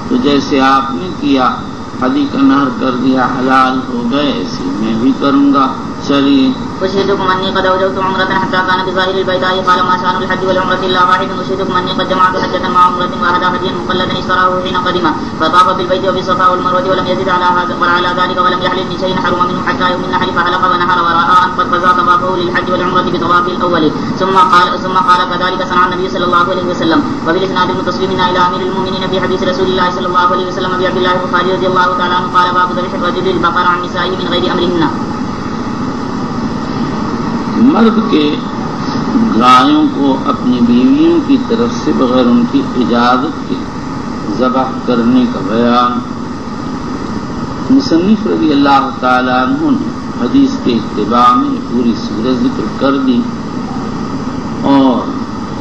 تو جیسے آپ نے کیا، حدی کا نہر کر دیا، حلال ہو گئے، ایسے میں بھی کروں گا۔ چلیے۔ أشهدكم أني قد أوجبت عمرة حتى كان بظاهر البيداء قال ما شأن الحج والعمرة إلا واحد أشهدكم أني قد جمعت حجة مع عمرة وأهدى هديا مقلدا اشتراه حين قدم فطاف بالبيت وبالصفا والمروة ولم يزد على ذلك ولم يحلل من شيء حرم منه حتى يوم النحر فحلق ونحر وراء أن قد فزع طوافه للحج والعمرة بطواف الأول ثم قال كذلك صنع النبي صلى الله عليه وسلم وبالإسناد المتصل منا إلى أمير المؤمنين في حديث رسول الله صلى الله عليه وسلم أبي عبد الله البخاري رضي الله تعالى عنه قال باب ذبح الرجل البقر عن نسائه من غير أمرهن۔ مرد کے گایوں کو اپنی بیویوں کی طرف سے بغیر ان کی اجازت کے ذبح کرنے کا بیان۔ مصنف رضی اللہ تعالیٰ عنہ نے حدیث کے اتباع میں پوری صورت ذکر کر دی، اور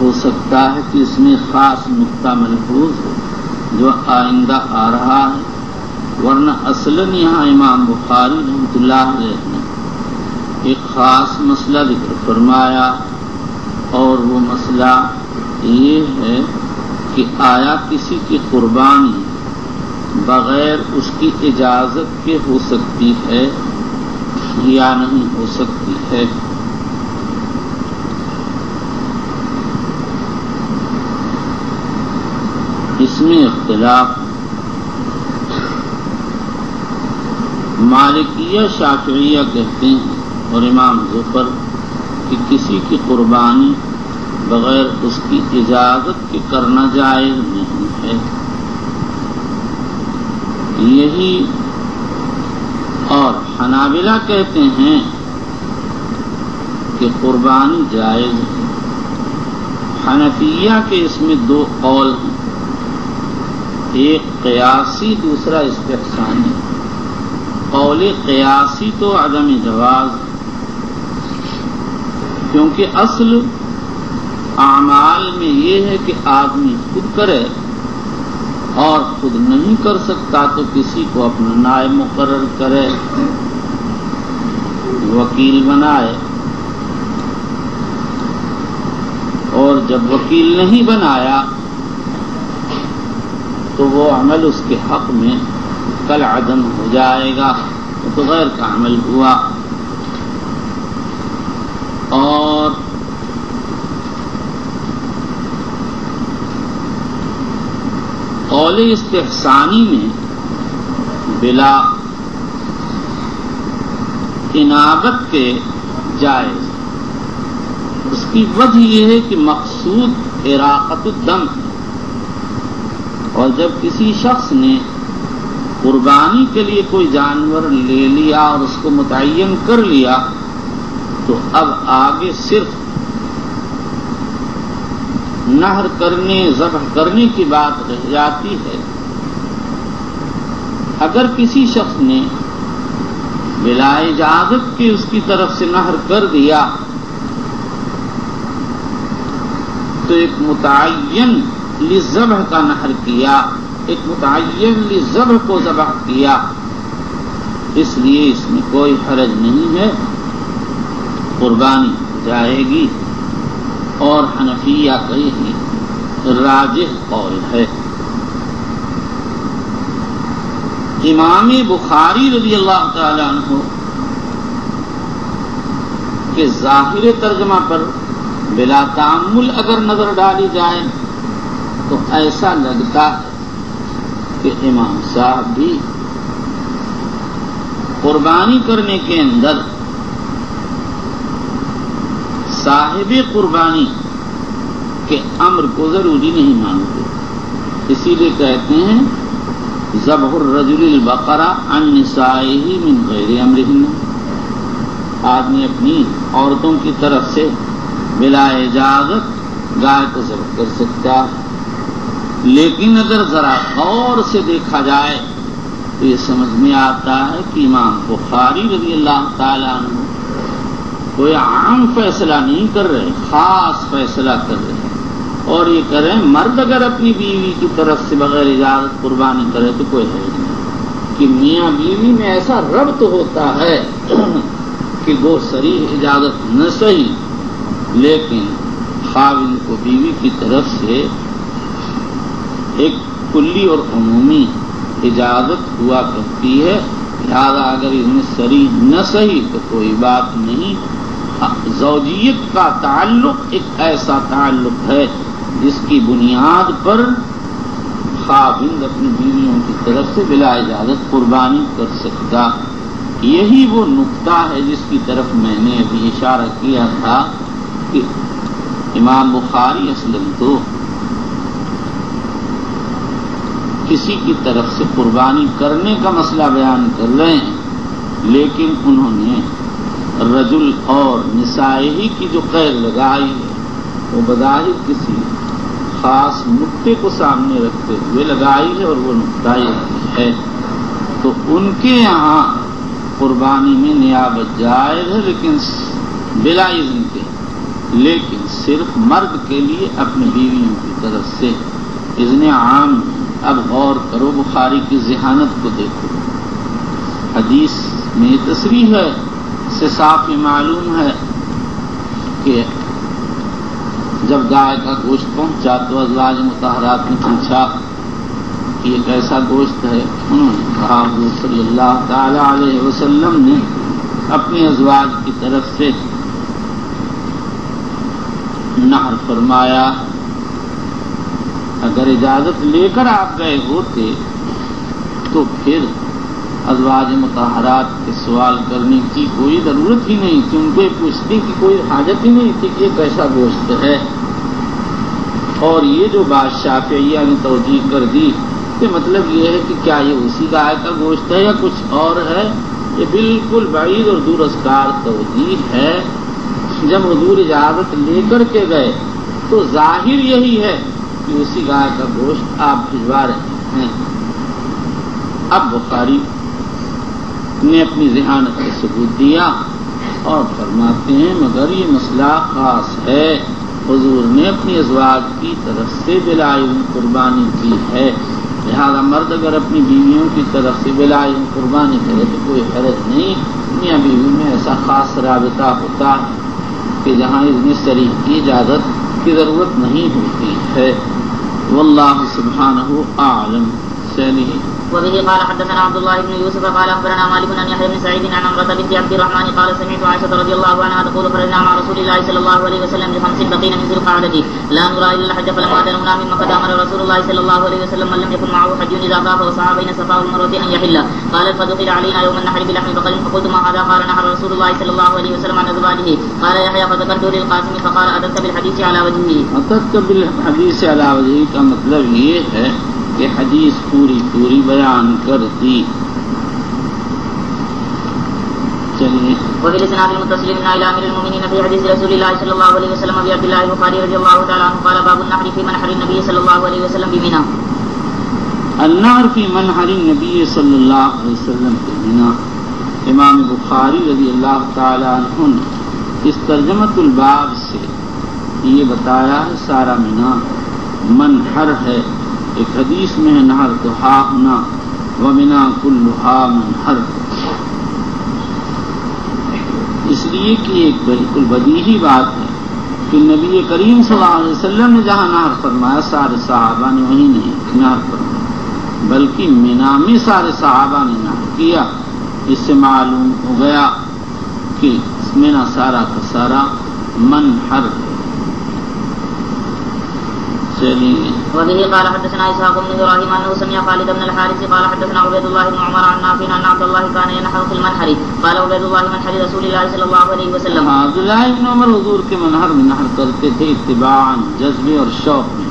ہو سکتا ہے کہ اس میں خاص نقطہ ملحوظ ہو جو آئندہ آ رہا ہے، ورنہ اصلاً یہاں امام بخاری رحمۃ اللہ علیہ نے ایک خاص مسئلہ ذکر فرمایا، اور وہ مسئلہ یہ ہے کہ آیا کسی کی قربانی بغیر اس کی اجازت کے ہو سکتی ہے یا نہیں ہو سکتی ہے۔ اس میں اختلاف مالکیہ شافعیہ کہتے ہیں اور امام ظفر کہ کسی کی قربانی بغیر اس کی اجازت کے کرنا جائز نہیں ہے. یہی اور حنابلہ کہتے ہیں کہ قربانی جائز ہے. حنفیہ کے اس میں دو قول ہیں، ایک قیاسی دوسرا استحسانی. قول قیاسی تو عدم جواز، کیونکہ اصل اعمال میں یہ ہے کہ آدمی خود کرے اور خود نہیں کر سکتا تو کسی کو اپنا نائب مقرر کرے، وکیل بنائے، اور جب وکیل نہیں بنایا تو وہ عمل اس کے حق میں کل عدم ہو جائے گا، تو غیر کا عمل ہوا. اور قول استحسانی میں بلا انابت کے جائز. اس کی وجہ یہ ہے کہ مقصود اراقۃ الدم ہے، اور جب کسی شخص نے قربانی کے لیے کوئی جانور لے لیا اور اس کو متعین کر لیا تو اب آگے صرف نہر کرنے ذبح کرنے کی بات رہ جاتی ہے. اگر کسی شخص نے بلا اجازت کے اس کی طرف سے نہر کر دیا تو ایک متعین للذبح کا نہر کیا، ایک متعین للذبح کو ذبح کیا، اس لیے اس میں کوئی حرج نہیں ہے، قربانی جائے گی. اور حنفیہ کا یہی راجح قول ہے. امام بخاری رضی اللہ تعالی عنہ کے ظاہر ترجمہ پر بلا تأمل اگر نظر ڈالی جائے تو ایسا لگتا ہے کہ امام صاحب بھی قربانی کرنے کے اندر صاحب قربانی کے امر کو ضروری نہیں مانتے. اسی لیے کہتے ہیں ذبح الرجل البقرہ عن نسائہ من غیر امرہن. آدمی اپنی عورتوں کی طرف سے بلا اجازت گائے کو ذبح کر سکتا، لیکن اگر ذرا غور سے دیکھا جائے تو یہ سمجھ میں آتا ہے کہ امام بخاری رضی اللہ تعالی عنہ کوئی عام فیصلہ نہیں کر رہے، خاص فیصلہ کر رہے ہیں. اور یہ کر رہے ہیں مرد اگر اپنی بیوی کی طرف سے بغیر اجازت قربانی کرے تو کوئی ہے نہیں، کہ میاں بیوی میں ایسا ربط ہوتا ہے کہ وہ صریح اجازت نہ صحیح، لیکن خاوند کو بیوی کی طرف سے ایک کلی اور عمومی اجازت ہوا کرتی ہے. لہذا اگر اس میں صریح نہ صحیح تو کوئی بات نہیں. زوجیت کا تعلق ایک ایسا تعلق ہے جس کی بنیاد پر خاوند اپنی بیویوں کی طرف سے بلا اجازت قربانی کر سکتا. یہی وہ نقطہ ہے جس کی طرف میں نے ابھی اشارہ کیا تھا کہ امام بخاری اصلاً تو کسی کی طرف سے قربانی کرنے کا مسئلہ بیان کر رہے ہیں، لیکن انہوں نے رجل اور نسائہ کی جو قید لگائی ہے وہ بظاہر کسی خاص نقطے کو سامنے رکھتے ہوئے لگائی ہے، اور وہ نقطہ یہ ہے تو ان کے یہاں قربانی میں نیابت جائز ہے، لیکن بلا اذن کے، لیکن صرف مرد کے لیے اپنی بیویوں کی طرف سے اذن عام. اب غور کرو، بخاری کی ذہانت کو دیکھو، حدیث میں تصریح ہے، سے صاف معلوم ہے کہ جب گائے کا گوشت پہنچا تو ازواج مطہرات نے پوچھا کہ یہ کیسا گوشت ہے. انہوں نے کہا حضور صلی اللہ تعالی علیہ وسلم نے اپنے ازواج کی طرف سے نہر فرمایا. اگر اجازت لے کر آپ گئے ہوتے تو پھر ازواج مطہرات کے سوال کرنے کی کوئی ضرورت ہی نہیں تھی، ان کو پوچھنے کی کوئی حاجت ہی نہیں تھی کہ یہ کیسا گوشت ہے۔ اور یہ جو بات شافعیہ نے توجیہ کر دی کہ مطلب یہ ہے کہ کیا یہ اسی گائے کا گوشت ہے یا کچھ اور ہے، یہ بالکل بعید اور دور ازکار توجیہ ہے۔ جب حضور اجازت لے کر کے گئے تو ظاہر یہی ہے کہ اسی گائے کا گوشت آپ بھجوا رہے ہیں۔ اب بخاری نے اپنی ذہانت کا ثبوت دیا اور فرماتے ہیں مگر یہ مسئلہ خاص ہے، حضور نے اپنی ازواج کی طرف سے بلائن قربانی کی ہے، لہذا مرد اگر اپنی بیویوں کی طرف سے بلائن قربانی کرے تو کوئی حرج نہیں۔ میاں بیوی میں ایسا خاص رابطہ ہوتا ہے کہ جہاں اذن صریح کی اجازت کی ضرورت نہیں ہوتی ہے۔ واللہ سبحانہ اعلم۔ چلیے وبه قال حدثنا عبد الله بن يوسف قال اخبرنا مالك عن يحيى بن سعيد عن عمرة بنت عبد الرحمن قال سمعت عائشة رضي الله عنها تقول خرجنا مع رسول الله صلى الله عليه وسلم ب5 بقين من ذي القعدة لا نرى الا الحج فلما دنونا مما قد امر رسول الله صلى الله عليه وسلم من لم يكن معه حج اذا طاف وسعى بين الصفا والمروة ان يحل قال فدخل علينا يوم النحر بلحم بقر فقلت ما هذا قال نحر رسول الله صلى الله عليه وسلم عن ازواجه قال يحيى فذكرت للقاسم فقال اتت بالحديث على وجهه۔ اتت بالحديث على وجهه کا مطلب یہ ہے کہ حدیث پوری بیان کر دی۔ چلیے وبالاسناد المتصل من الى امير المؤمنين في حديث رسول الله صلى الله عليه وسلم ابي عبد الله البخاري رضي الله تعالى عنه قال باب النحر في منحر النبي صلى الله عليه وسلم بمنى۔ النحر في منحر النبي صلى الله عليه وسلم بمنى۔ امام بخاری رضی اللہ تعالی عنہ نے اس ترجمۃ الباب سے یہ بتایا ہے سارا منی منحر ہے۔ ایک حدیث میں ہے نہر تو ہا ہونا ومنا کلھا منحر، اس لیے کہ ایک بالکل بدیہی بات ہے کہ نبی کریم صلی اللہ علیہ وسلم نے جہاں نہر فرمایا سارے صحابہ نے وہیں نہیں نہر فرمایا، بلکہ منا میں سارے صحابہ نے نہر کیا۔ اس سے معلوم ہو گیا کہ منا سارا کا سارا منحر ہے۔ وبه قال حدثنا اسحاق بن ابراهيم انه سمع خالد بن الحارث قال حدثنا عبيد الله بن عمر عن نافع ان عبد الله كان ينحر في المنحر قال عبيد الله منحر رسول الله صلى الله عليه وسلم۔ عبد الله بن عمر حضور کے منحر میں نحر کرتے تھے اتباعا جذبے اور شوق میں،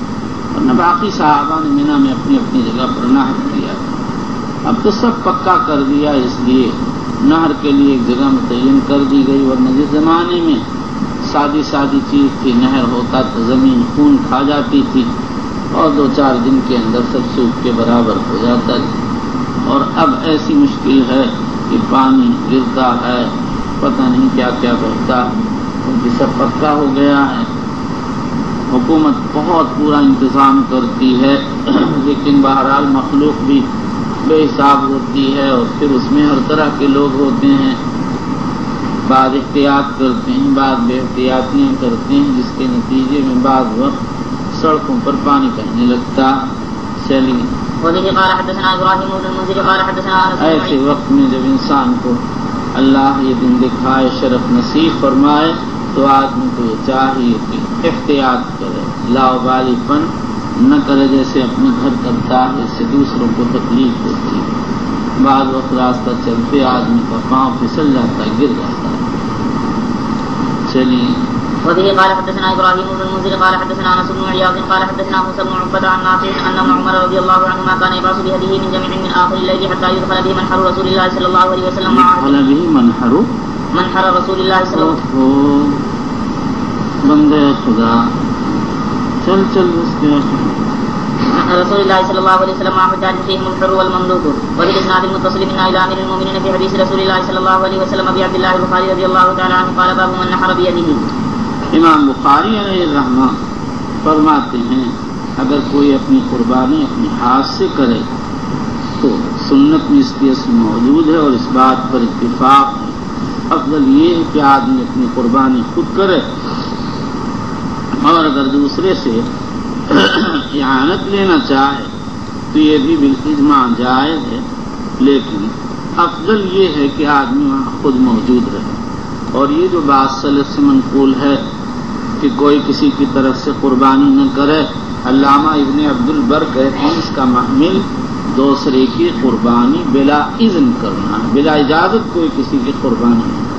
ورنہ باقی صحابہ نے منی میں اپنی اپنی جگہ پر نحر کیا۔ اب تو سب پکا کر دیا، اس لیے نحر کے لیے ایک جگہ متعین کر دی گئی، ورنہ جس زمانے میں سادی چیز تھی نہر ہوتا تو زمین خون کھا جاتی تھی اور 2-4 دن کے اندر سب سوکھ کے برابر ہو جاتا تھا، اور اب ایسی مشکل ہے کہ پانی گرتا ہے پتہ نہیں کیا کیا بہتا، کیونکہ سب پکا ہو گیا ہے۔ حکومت بہت پورا انتظام کرتی ہے لیکن بہرحال مخلوق بھی بے حساب ہوتی ہے، اور پھر اس میں ہر طرح کے لوگ ہوتے ہیں، بعض احتیاط کرتے ہیں بعض بے احتیاطیاں کرتے ہیں، جس کے نتیجے میں بعض وقت سڑکوں پر پانی بہنے لگتا۔ چلیے ایسے وقت میں جب انسان کو اللہ یہ دن دکھائے شرف نصیب فرمائے تو آدمی کو یہ چاہیے کہ احتیاط کرے، لاؤبالی پن نہ کرے، جیسے اپنے گھر کرتا ہے اس سے دوسروں کو تکلیف ہوتی ہے۔ بعض وقت راستہ چلتے آدمی کا پاؤں پھسل جاتا ہے، گر جاتا ہے۔ چلیے وبه قال حدثنا ابراهيم بن المنذر قال حدثنا انس بن عياض قال حدثنا موسى بن عقبة عن نافع ان ابن عمر رضي الله عنهما كان يبعث بهديه من جميع من اخر الليل حتى يدخل به منحر رسول الله صلى الله عليه وسلم مع منحر رسول الله صلى الله عليه وسلم۔ بندے خدا چل بس کیا رسول الله صلى الله عليه وسلم مع حجاج فيهم الحر والمملوك۔ وبالاسناد المتصل منا الى امير المؤمنين في حديث رسول الله صلى الله عليه وسلم ابي عبد الله البخاري رضي الله تعالى عنه قال باب من نحر بيده۔ امام بخاری علیہ الرحمہ فرماتے ہیں اگر کوئی اپنی قربانی اپنے ہاتھ سے کرے تو سنت میں اس کی اصل موجود ہے اور اس بات پر اتفاق ہے۔ افضل یہ ہے کہ آدمی اپنی قربانی خود کرے، اور اگر دوسرے سے اعانت لینا چاہے تو یہ بھی بالاجماع جائز ہے، لیکن افضل یہ ہے کہ آدمی وہاں خود موجود رہے۔ اور یہ جو بات سلف سے منقول ہے کہ کوئی کسی کی طرف سے قربانی نہ کرے، علامہ ابن عبد البر کہتے ہیں اس کا محمل دوسرے کی قربانی بلا اذن کرنا، بلا اجازت کوئی کسی کی قربانی نہیں